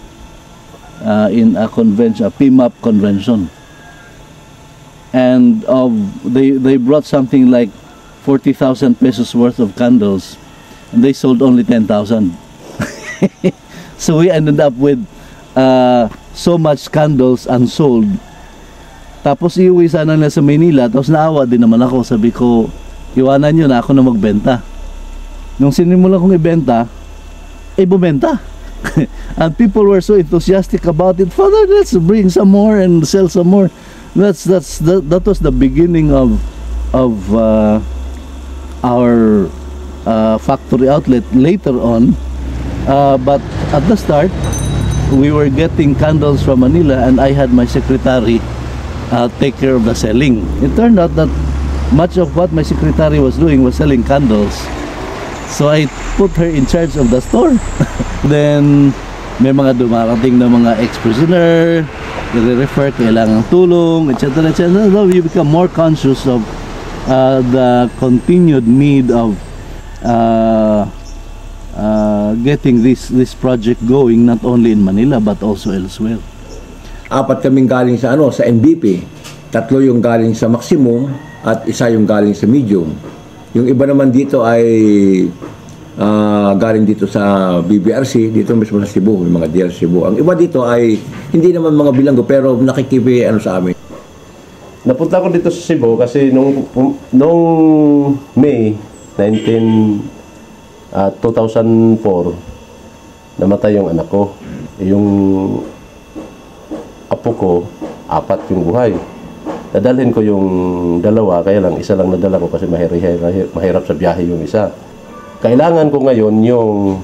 in a convention, a PMAP convention. And they brought something like 40,000 pesos worth of candles, and they sold only 10,000. So we ended up with so much candles unsold. Tapos iuwi sana nila sa Manila, tapos naawa din naman ako. Sabi ko, iwanan nyo na ako na magbenta. Nung sinimulan kong ibenta, bumenta. And people were so enthusiastic about it. Father, let's bring some more and sell some more. That was the beginning of our factory outlet later on. But at the start, we were getting candles from Manila, and I had my secretary take care of the selling. It turned out that much of what my secretary was doing was selling candles. So I put her in charge of the store. Then may mga dumarating na mga ex-prisoner, nire-refer, kailangang tulong, etc. etc. So you become more conscious of the continued need of getting this project going, not only in Manila but also elsewhere. 4 kaming galing sa sa NBP, 3 yung galing sa maximum at 1 yung galing sa medium. Yung iba naman dito ay galing dito sa BBRC, dito mismo sa Cebu, yung mga DL Cebu. Ang iba dito ay hindi naman mga bilanggo pero nakikipi sa amin. Napunta ko dito sa Cebu kasi nung May 2004 namatay yung anak ko. Yung apo ko, 4 yung buhay. Dadalhin ko yung 2, kaya lang isa lang nadala ko kasi mahirap sa biyahe yung isa. Kailangan ko ngayon yung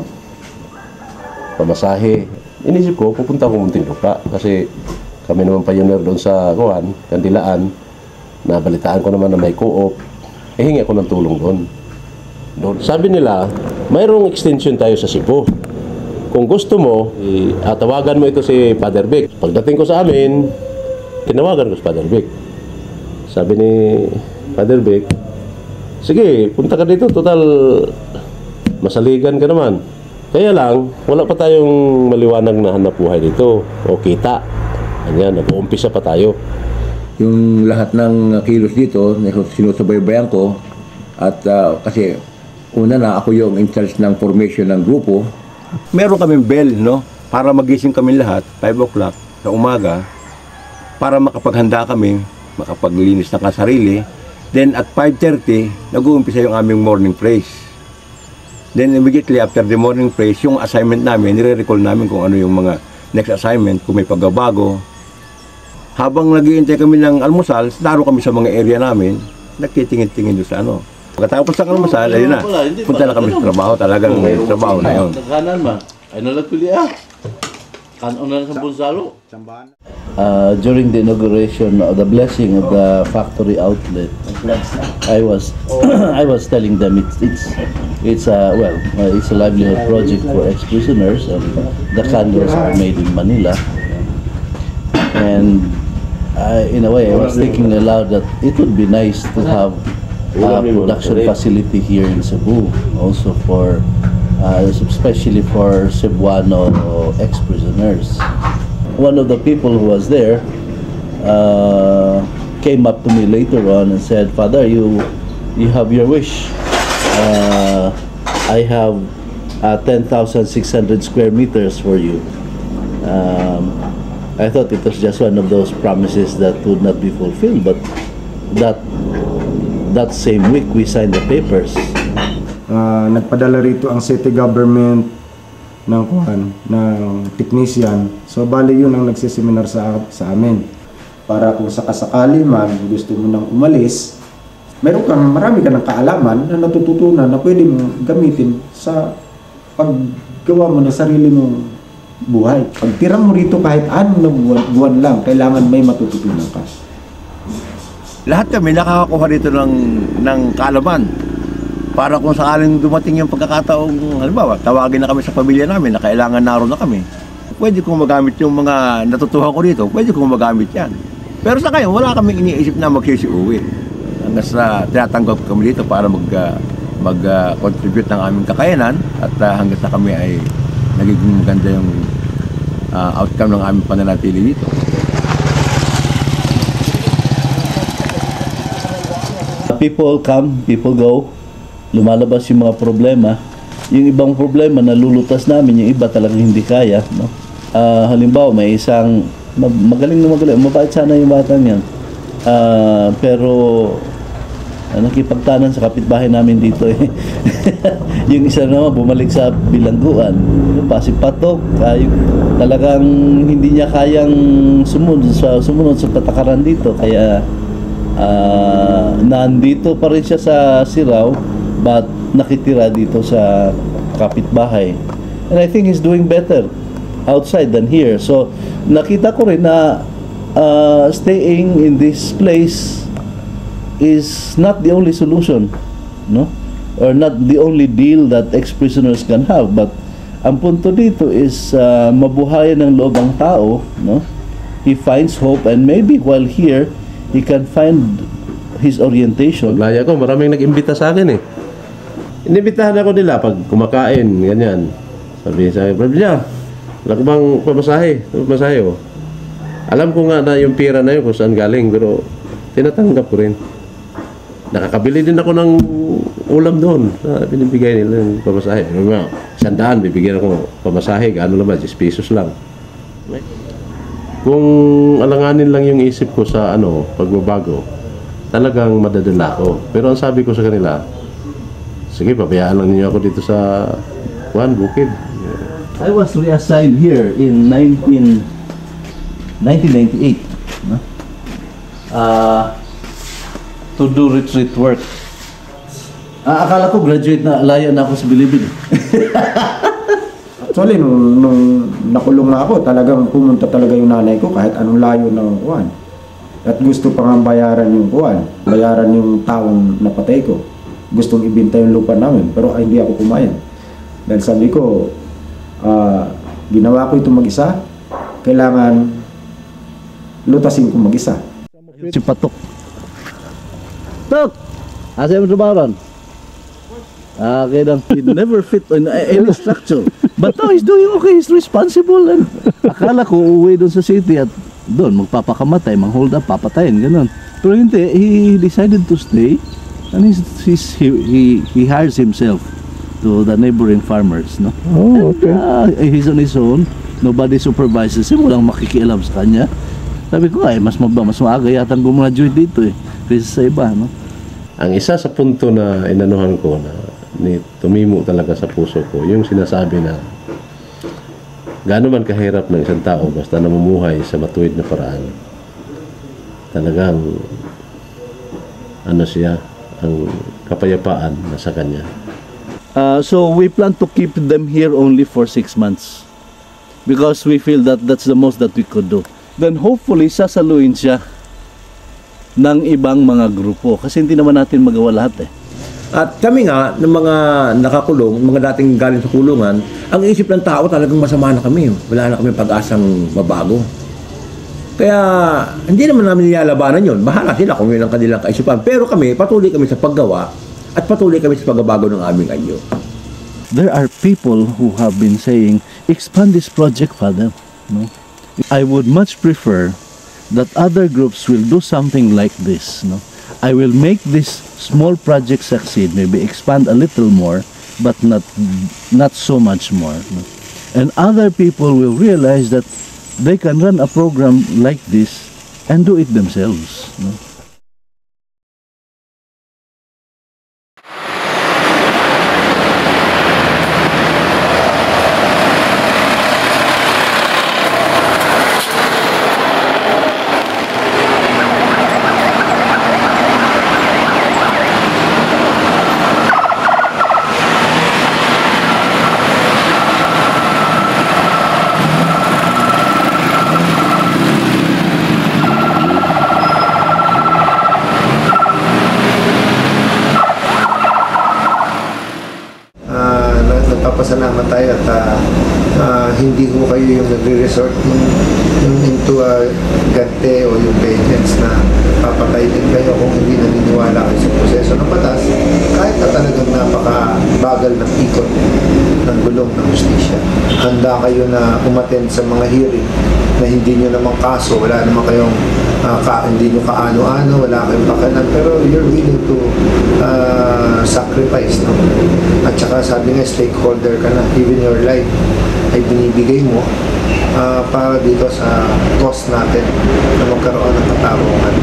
pamasahe. Inisip ko, pupunta ko Muntinlupa kasi kami naman pioneer doon sa Kandilaan. Nabalitaan ko naman na may co-op. Hingi ako ng tulong doon. Sabi nila, mayroong extension tayo sa Cebu. Kung gusto mo, tawagan mo ito si Father Vic. Pagdating ko sa amin, tinawagan ko si Father Vic. Sabi ni Father Vic, sige, punta ka dito. Total, masaligan ka naman. Kaya lang, wala pa tayong maliwanag na hanap buhay dito. O kita. Ganyan, nag-uumpisa pa tayo. Yung lahat ng kilos dito, sinusubaybayan ko. At kasi, una na, ako yung in charge ng formation ng grupo. Meron kaming bell, para magising kami lahat, 5 o'clock sa umaga, para makapaghanda kami, makapaglinis ng kasarili. Then at 5:30, nag-uumpisa yung aming morning praise. Then immediately after the morning praise, yung assignment namin, nire-recall namin kung ano yung mga next assignment, kung may pagbabago. Habang nag-iintay kami ng almusal, daro kami sa mga area namin, nagtitingin-tingin doon sa Pagkatapos ng almusal, ayun na, punta na kami sa trabaho, talagang may trabaho na yun. Nagkanan man, ay nalagpili kanon na sa Bunsalo. During the inauguration, the blessing of the factory outlet, I was telling them it's a livelihood project for ex-prisoners, and the candles are made in Manila. And in a way, I was thinking aloud that it would be nice to have a production facility here in Cebu, also for, especially for Cebuano ex-prisoners. One of the people who was there came up to me later on and said, "Father, you have your wish. I have 10,600 square meters for you." I thought it was just one of those promises that would not be fulfilled, but that same week we signed the papers. Nagpadala rito ang city government ng technician. So bali yun ang nagsiseminar sa amin. Para kung sakasakali man gusto mo nang umalis, marami ka ng kaalaman na natututunan na pwede mong gamitin sa paggawa mo ng sarili mong buhay. Pagtira mo rito kahit anong buwan lang, kailangan may matututunan ka. Lahat kami nakakakuha dito ng kaalaman. Para kung sakaling dumating yung pagkakataong, halimbawa, tawagin na kami sa pamilya namin na kailangan naroon na kami, pwede kong magamit yung mga natutuhan ko dito, pwede kong magamit yan. Pero sa ngayon, wala kaming iniisip na magsisi-uwi. Hanggang sa tinatanggap kami dito para mag-contribute ng aming kakayanan at hanggang sa kami ay nagiging maganda yung outcome ng aming pananatili dito. People come, people go. Lumalabas yung mga problema. Yung ibang problema nalulutas namin, yung iba talagang hindi kaya, no? Halimbawa, may isang magaling, mabait sana yung batang yan. Pero nakipagtanan sa kapitbahay namin dito eh. Yung isa naman bumalik sa bilangguan, pasipatok, talagang hindi niya kayang sumunod sa patakaran dito, kaya nandito pa rin siya sa Sirao but nakitira dito sa kapitbahay, and I think he's doing better outside than here. So nakita ko rin na staying in this place is not the only solution, no? Or not the only deal that ex-prisoners can have, but ang punto dito is mabuhayan ng loob ang tao, no? He finds hope, and maybe while here he can find his orientation. Paglaya ko, maraming nag-imbita sa akin eh. Inibitahan ako nila pag kumakain, ganyan. Sabi sa akin, "Brad, wala ko bang pamasahe oh?" Alam ko nga na yung pera na yun kung saan galing, pero tinatanggap ko rin. Nakakabili din ako ng ulam doon. Binibigay nila yung pamasahe. 100, bibigyan ako pamasahe. Ano naman, 10 pesos lang. Kung alanganin lang yung isip ko sa pagbabago, talagang madadala ko. Pero ang sabi ko sa kanila, sige, pabayaan lang niyo ako dito sa Bukid. I was reassigned here in 1998 to do retreat work. Akala ko graduate na, laya na ako sa Bilibid. Actually, nung nakulong na ako, talagang pumunta talaga yung nanay ko kahit anong layo ng kuwan. At gusto pa nga bayaran yung kuwan, bayaran yung taong napatay ko. Gustong ibenta yung lupa namin, pero hindi ako pumayag. Dahil sabi ko, ginawa ko ito mag-isa, kailangan lutasin ko mag-isa. Si Patok. Tok! Asa yung trabahan? Okay lang. He never fit in any structure. But now he's doing okay. He's responsible. And akala ko uuwi doon sa city at doon magpapakamatay, mang-hold up, papatayin, gano'n. Pero hindi. He decided to stay and he hires himself to the neighboring farmers, no? Oh, okay. And, he's on his own. Nobody supervises him. Walang makikialam sa kanya. Sabi ko, mas maaga yata gumraduate dito eh. Kasi sa iba, no? Ang isa sa punto na inanuhan ko na tumimo talaga sa puso ko, yung sinasabi na gaano man kahirap ng isang tao basta namumuhay sa matuwid na paraan, talagang siya, ang kapayapaan na sa kanya. So we plan to keep them here only for 6 months because we feel that that's the most that we could do. Then hopefully sasaluin siya ng ibang mga grupo kasi hindi naman natin magawa lahat eh. At kami nga, ng mga nakakulong, mga dating galing sa kulungan, ang isip ng tao talagang masama na kami. Wala na kami pag-asang mabago. Kaya hindi naman namin nilalabanan yun. Bahala sila kung yun ang kanilang kaisipan. Pero kami, patuloy kami sa paggawa at patuloy kami sa pagbabago ng aming anyo. There are people who have been saying, expand this project, Father. No? I would much prefer that other groups will do something like this. No? I will make this small project succeed, maybe expand a little more, but not so much more. No? And other people will realize that they can run a program like this and do it themselves. No? Nagpapasalamat tayo at hindi ko kayo yung nagre-resort into gante o yung vengeance na papatay din kayo kung hindi naniniwala kayo sa proseso ng batas, kahit na talagang napakabagal ng ikot ng gulong ng justisya. Handa kayo na umattend sa mga hearing na hindi nyo namang kaso, wala naman kayong hindi nyo kaano-ano, wala kayong pakanan, pero you're willing to sacrifice, no? At saka sabi nga, stakeholder ka na, even your life ay binibigay mo para dito sa cause natin na magkaroon ng katarungan.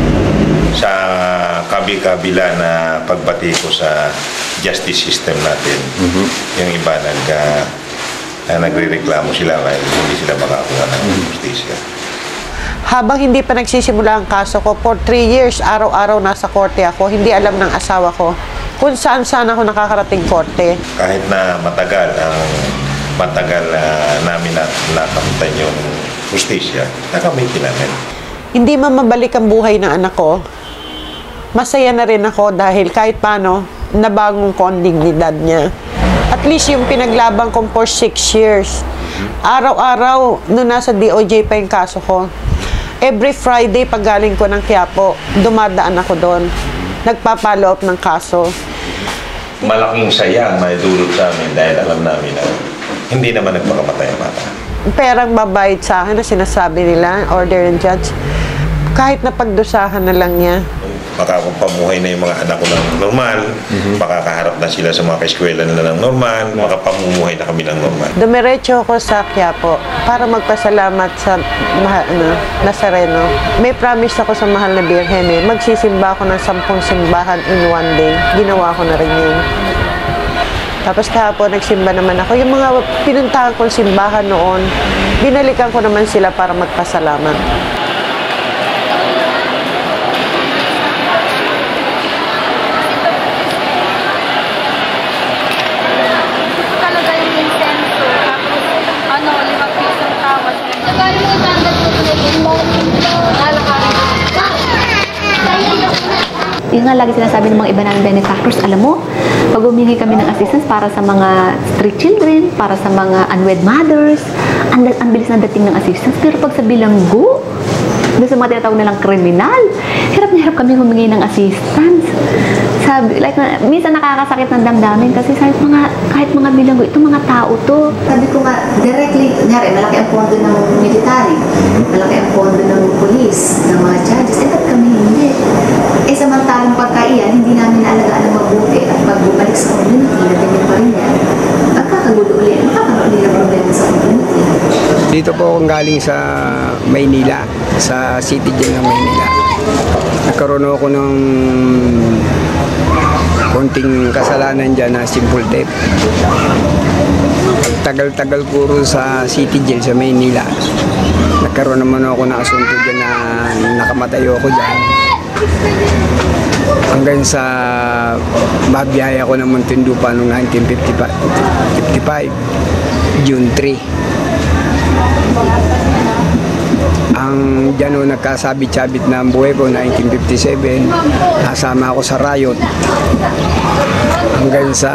Sa kabi-kabila na pagbati ko sa justice system natin, yung iba nagre-reklamo sila kahit hindi sila makakuha ng justisya. Habang hindi pa nagsisimula ang kaso ko, for 3 years, araw-araw nasa korte ako, hindi alam ng asawa ko kung saan-saan ako nakakarating korte. Kahit na matagal namin nakakamtan yung justisya, nakamitin namin. Hindi man mabalik ang buhay ng anak ko, masaya na rin ako dahil kahit paano, nabagong ko ang dignidad niya. At least yung pinaglaban ko for 6 years, araw-araw, nung nasa DOJ pa yung kaso ko, every Friday, pag galing ko ng Quiapo, dumadaan ako doon. Nagpa-follow up ng kaso. Malaking saya ang maidulot sa amin dahil alam namin na hindi naman nagpakamatay ang bata. Perang babayad sa akin na sinasabi nila, order and judge, kahit na pagdusahan na lang niya. Makapamuhay na yung mga anak ko ng normal, makakaharap na sila sa mga kaeskwela nila ng normal, makapamumuhay na kami ng normal. Dumiretso ako sa Quiapo para magpasalamat sa Nazareno. May promise ako sa mahal na Birhen eh. Magsisimba ako ng 10 simbahan in one day. Ginawa ko na rin yun. Tapos kahapon, nagsimba naman ako. Yung mga pinuntahan kong simbahan noon, binalikan ko naman sila para magpasalamat. Yung nga lagi sinasabi ng mga iba namin benefactors, alam mo, pag humingi kami ng assistance para sa mga street children, para sa mga unwed mothers, ang bilis na dating ng assistance. Pero pag sa bilanggo, doon sa mga tinatawag nilang kriminal, hirap na hirap kami humingi ng assistance. Sabi, minsan nakakasakit ng damdamin kasi sabi, kahit mga bilanggo, ito mga tao to. Sabi ko nga, directly, kunyari, malaki ang pondo ng military, malaki ang pondo ng police, ng mga judges, ba't kami hindi? Samantalang pagkaiyan, hindi namin naalagaan ng mabuti at pagbubalik sa community, na ganyan pa rin yan. Magkakagulo ulit na problema sa community. Dito po akong galing sa Maynila, sa City Jail ng Maynila. Nagkaroon ako ng konting kasalanan dyan na simple theft. Tagal-tagal puro sa City Jail sa Maynila. Nagkaroon naman ako ng asunto dyan na nakamatay ako dyan. Hanggang sa mabiyaya ako ng Muntinlupa noong 1955, June 3. Ang dyan o nagkasabit-sabit na ang buhay ko, 1957, nasama ako sa riot. Hanggang sa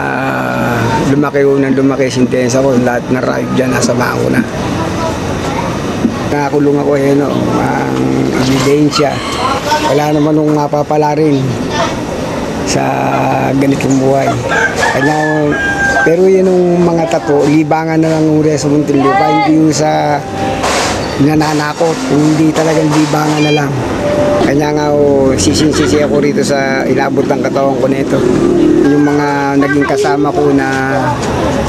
lumaki sintensya ko, lahat na riot dyan, nasama ko na. Nakakulong ako ang ebidensya. Wala naman nung mapapala rin sa ganitong buhay. Kanya, pero yun yung mga tato, libangan na lang uri sa Muntinlupa, hindi yung sa nananakot, hindi talagang libangan na lang. Kanya nga sisi ako rito sa ilabot ng katawan ko nito. Yung mga naging kasama ko na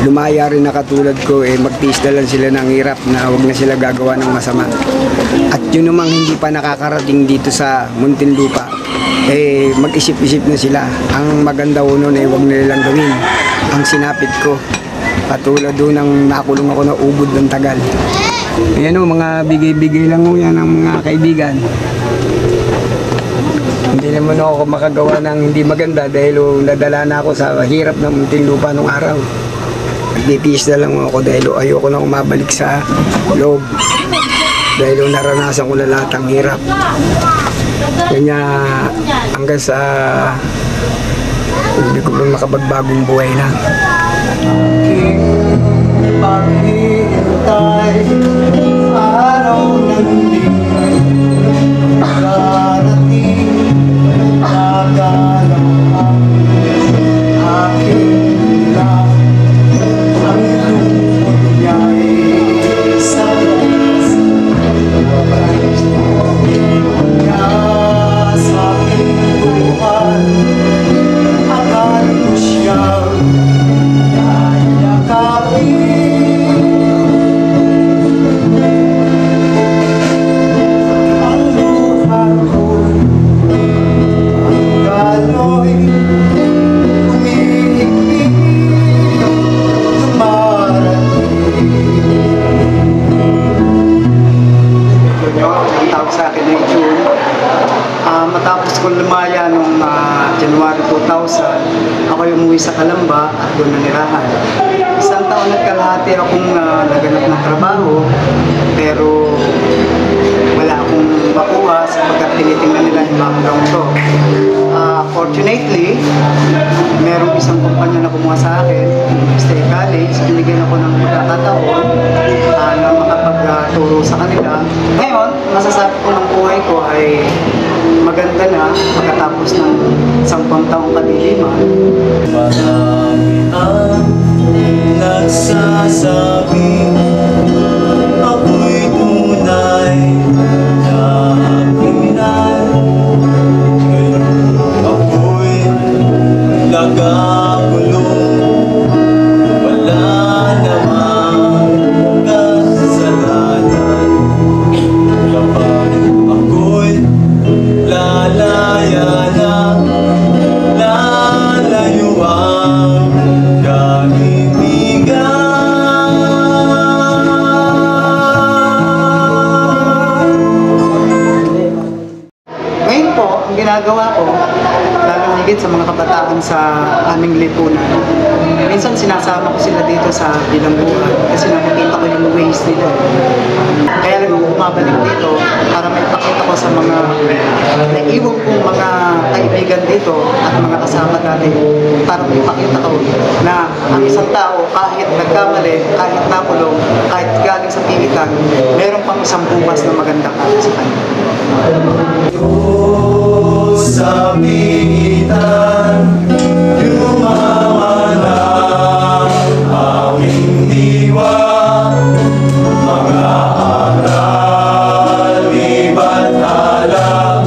lumaya rin na katulad ko, magtiis na lang sila ng hirap na huwag na sila gagawa ng masama. At yun namang hindi pa nakakarating dito sa Muntinlupa, mag-isip-isip na sila. Ang maganda nun huwag na nilang gawin ang sinapit ko. Katulad doon nang nakulong ako na ubod ng tagal. Ayan mga bigay-bigay lang yan ng mga kaibigan. Hindi naman ako makagawa ng hindi maganda dahil nadala na ako sa hirap ng Muntinlupa nung araw. Nagtitiis na lang ako dahil ayoko na umabalik sa loob. Dahil naranasan ko na lahat ang hirap. Kanya hanggang sa hindi ko lang makabagbagong buhay na. Paghihintay araw ng lingkod darating nagalaw ang aking lang ang lungkot niya'y sa kanya sa aking buwan akala ko siyang matapos ko lumaya noong January 2000, ako yung umuwi sa Calamba at doon nanirahan. Isang taon at kalahati akong naganap ng trabaho, pero wala akong makuha sapagkat tinitingnan nila yung background ko. Fortunately, merong isang kumpanya na kumuha sa akin, Stay College, binigyan ako ng pagkakataon na makapagturo sa kanila. Ngayon, masasabi ko ng buhay ko ay maganda na pagkatapos ng 10 taong kadiliman. Marami ang nagsasabi ako'y tunay na kriminal. Ako'y nagakulong, wala namang kasalanan. Kapag ako'y lalaya na, lalayo ang kaibigan. Ngayon po, ang ginagawa ko, lalo higit sa mga kabataan sa aming lipunan, minsan sinasama ko sila dito sa bilangguan kasi nakikita ko yung ways nila. Kaya lang bumabalik dito para may pakita ko sa mga naiiwan kong mga kaibigan dito at mga kasama natin para may pakita ko na ang isang tao kahit nagkamali, kahit nakulong, kahit galing sa pilitan, meron pang isang bukas na maganda para sa kanya. Sa pitan, yumaman ang aming diwa, mga aral, iba't alam,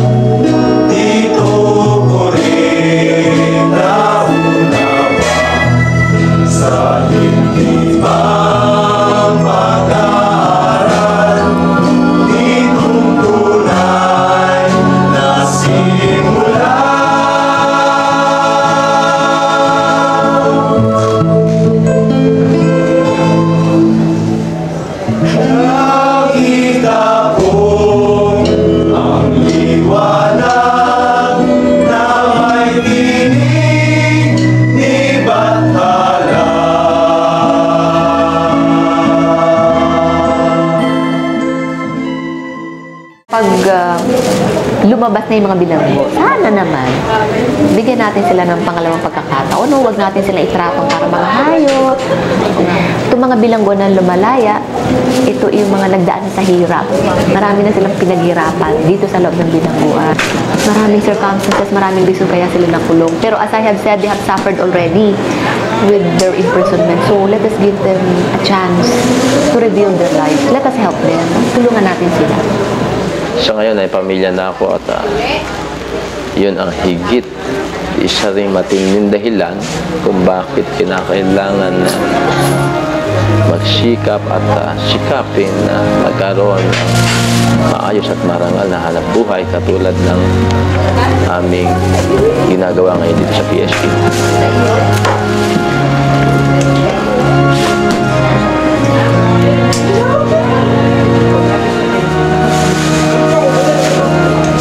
dito ko rin naunawa, sa hindi pang pag-aaral, ditong tunay lumabas na yung mga bilanggo. Sana naman, bigyan natin sila ng pangalawang pagkakataon. Huwag natin sila itratong para mga hayop. Itong mga bilanggo na lumalaya, ito yung mga nagdaan sa hirap. Marami na silang pinaghirapan dito sa loob ng bilangguan. Maraming circumstances, maraming reason kaya sila nakulong. Pero as I have said, they have suffered already with their imprisonment. So let us give them a chance to rebuild their lives. Let us help them. Tulungan natin sila. Sa ngayon ay pamilya na ako at yun ang higit isa ring matinding dahilan kung bakit kinakailangan na magsikap at sikapin na magkaroon ng maayos at marangal na hanap buhay katulad ng aming ginagawa ngayon dito sa PSP.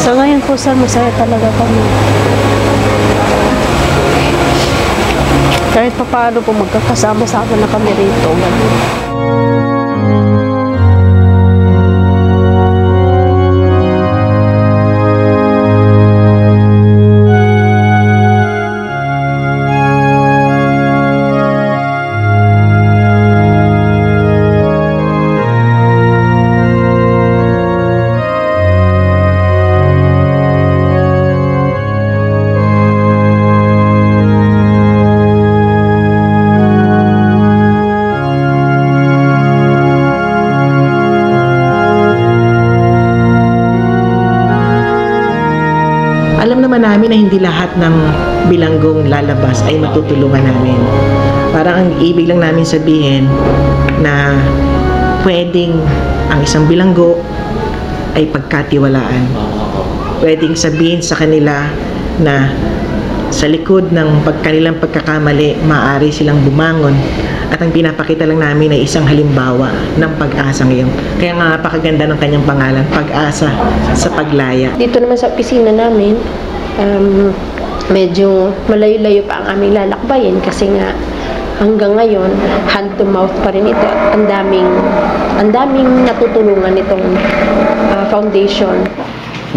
Sa ngayon po sir, masaya talaga kami. Kahit pa paano po magkakasama-sama na kami rito. Alam naman namin na hindi lahat ng bilanggong lalabas ay matutulungan namin. Parang ang ibig lang namin sabihin na pwedeng ang isang bilanggo ay pagkatiwalaan. Pwedeng sabihin sa kanila na sa likod ng kanilang pagkakamali, maaari silang bumangon. At ang pinapakita lang namin ay isang halimbawa ng pag-asa ngayon. Kaya nga napakaganda ng kanyang pangalan, Pag-asa sa Paglaya. Dito naman sa opisina namin, medyo malayo-layo pa ang aming lalakbayin kasi nga hanggang ngayon, hand to mouth pa rin ito. At ang daming natutulungan itong foundation.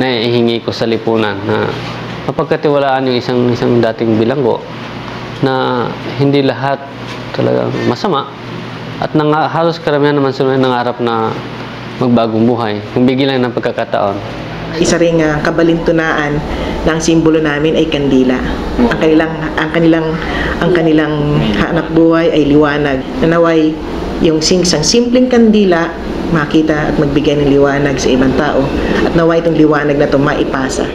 Naihingi ko sa lipunan na mapagkatiwalaan yung isang dating bilanggo na hindi lahat talagang masama at halos karamihan naman sila nangarap na magbagong buhay kung bigyan lang ng pagkakataon. Isa ring kabalintunaan ng simbolo namin ay kandila. Ang kanilang hanap buhay ay liwanag. Nanaway yung simpleng kandila makita at magbigay ng liwanag sa ibang tao at naway itong liwanag na ito maipasa.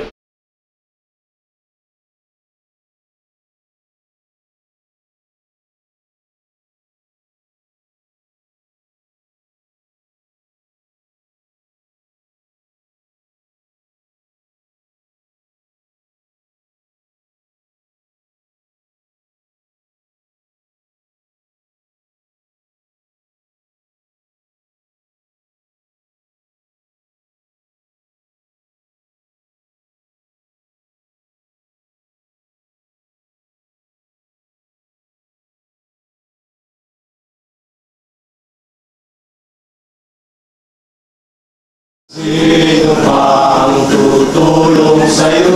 Sino pang tutulong sa'yo,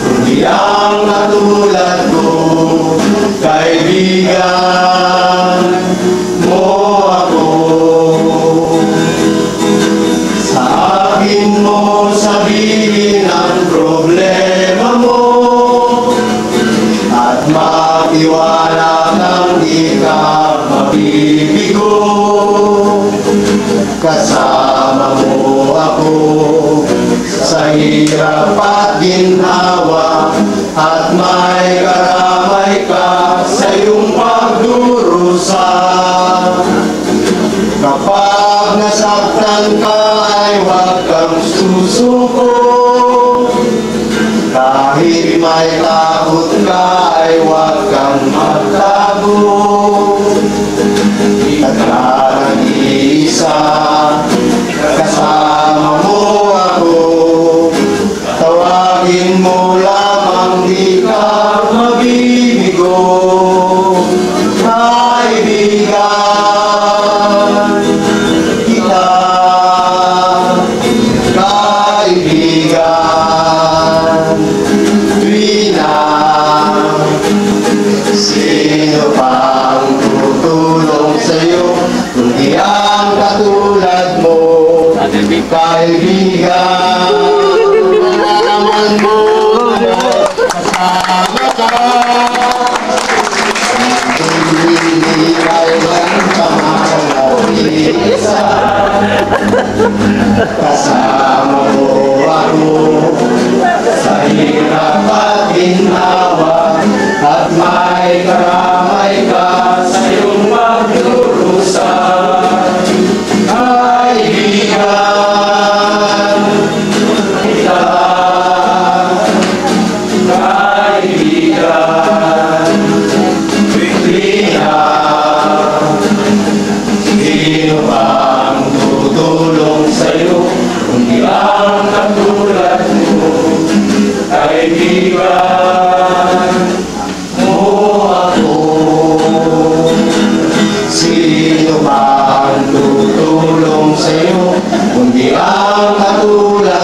kundi ang katulad ko, kaibigan mo ako. Sa akin mo sabihin ang problema mo, at makiwala nang di ka mabibigo. Kasama mo ako sa hirap at ginhawa, at may karamay ka sa iyong pagdurusa. Kapag nasaktan ka ay huwag kang susuko, kahit may takot ka ay huwag kang magtago. At parang isa, kasama mo ako, tawagin mo lamang di ka mabibigo. Kaibigan kita, kaibigan. kasama ka. Hindi kailan ka malawisa. Kasama mo ako sa hirap at ginawa, at may karamay ka sa iyong magdurusa. Kaibigan, kaibigan, Biblia, sino bang tutulong sa'yo kung di ang katulad mo? Kaibigan mo ako. Sino bang tutulong sa'yo kung di ang katulad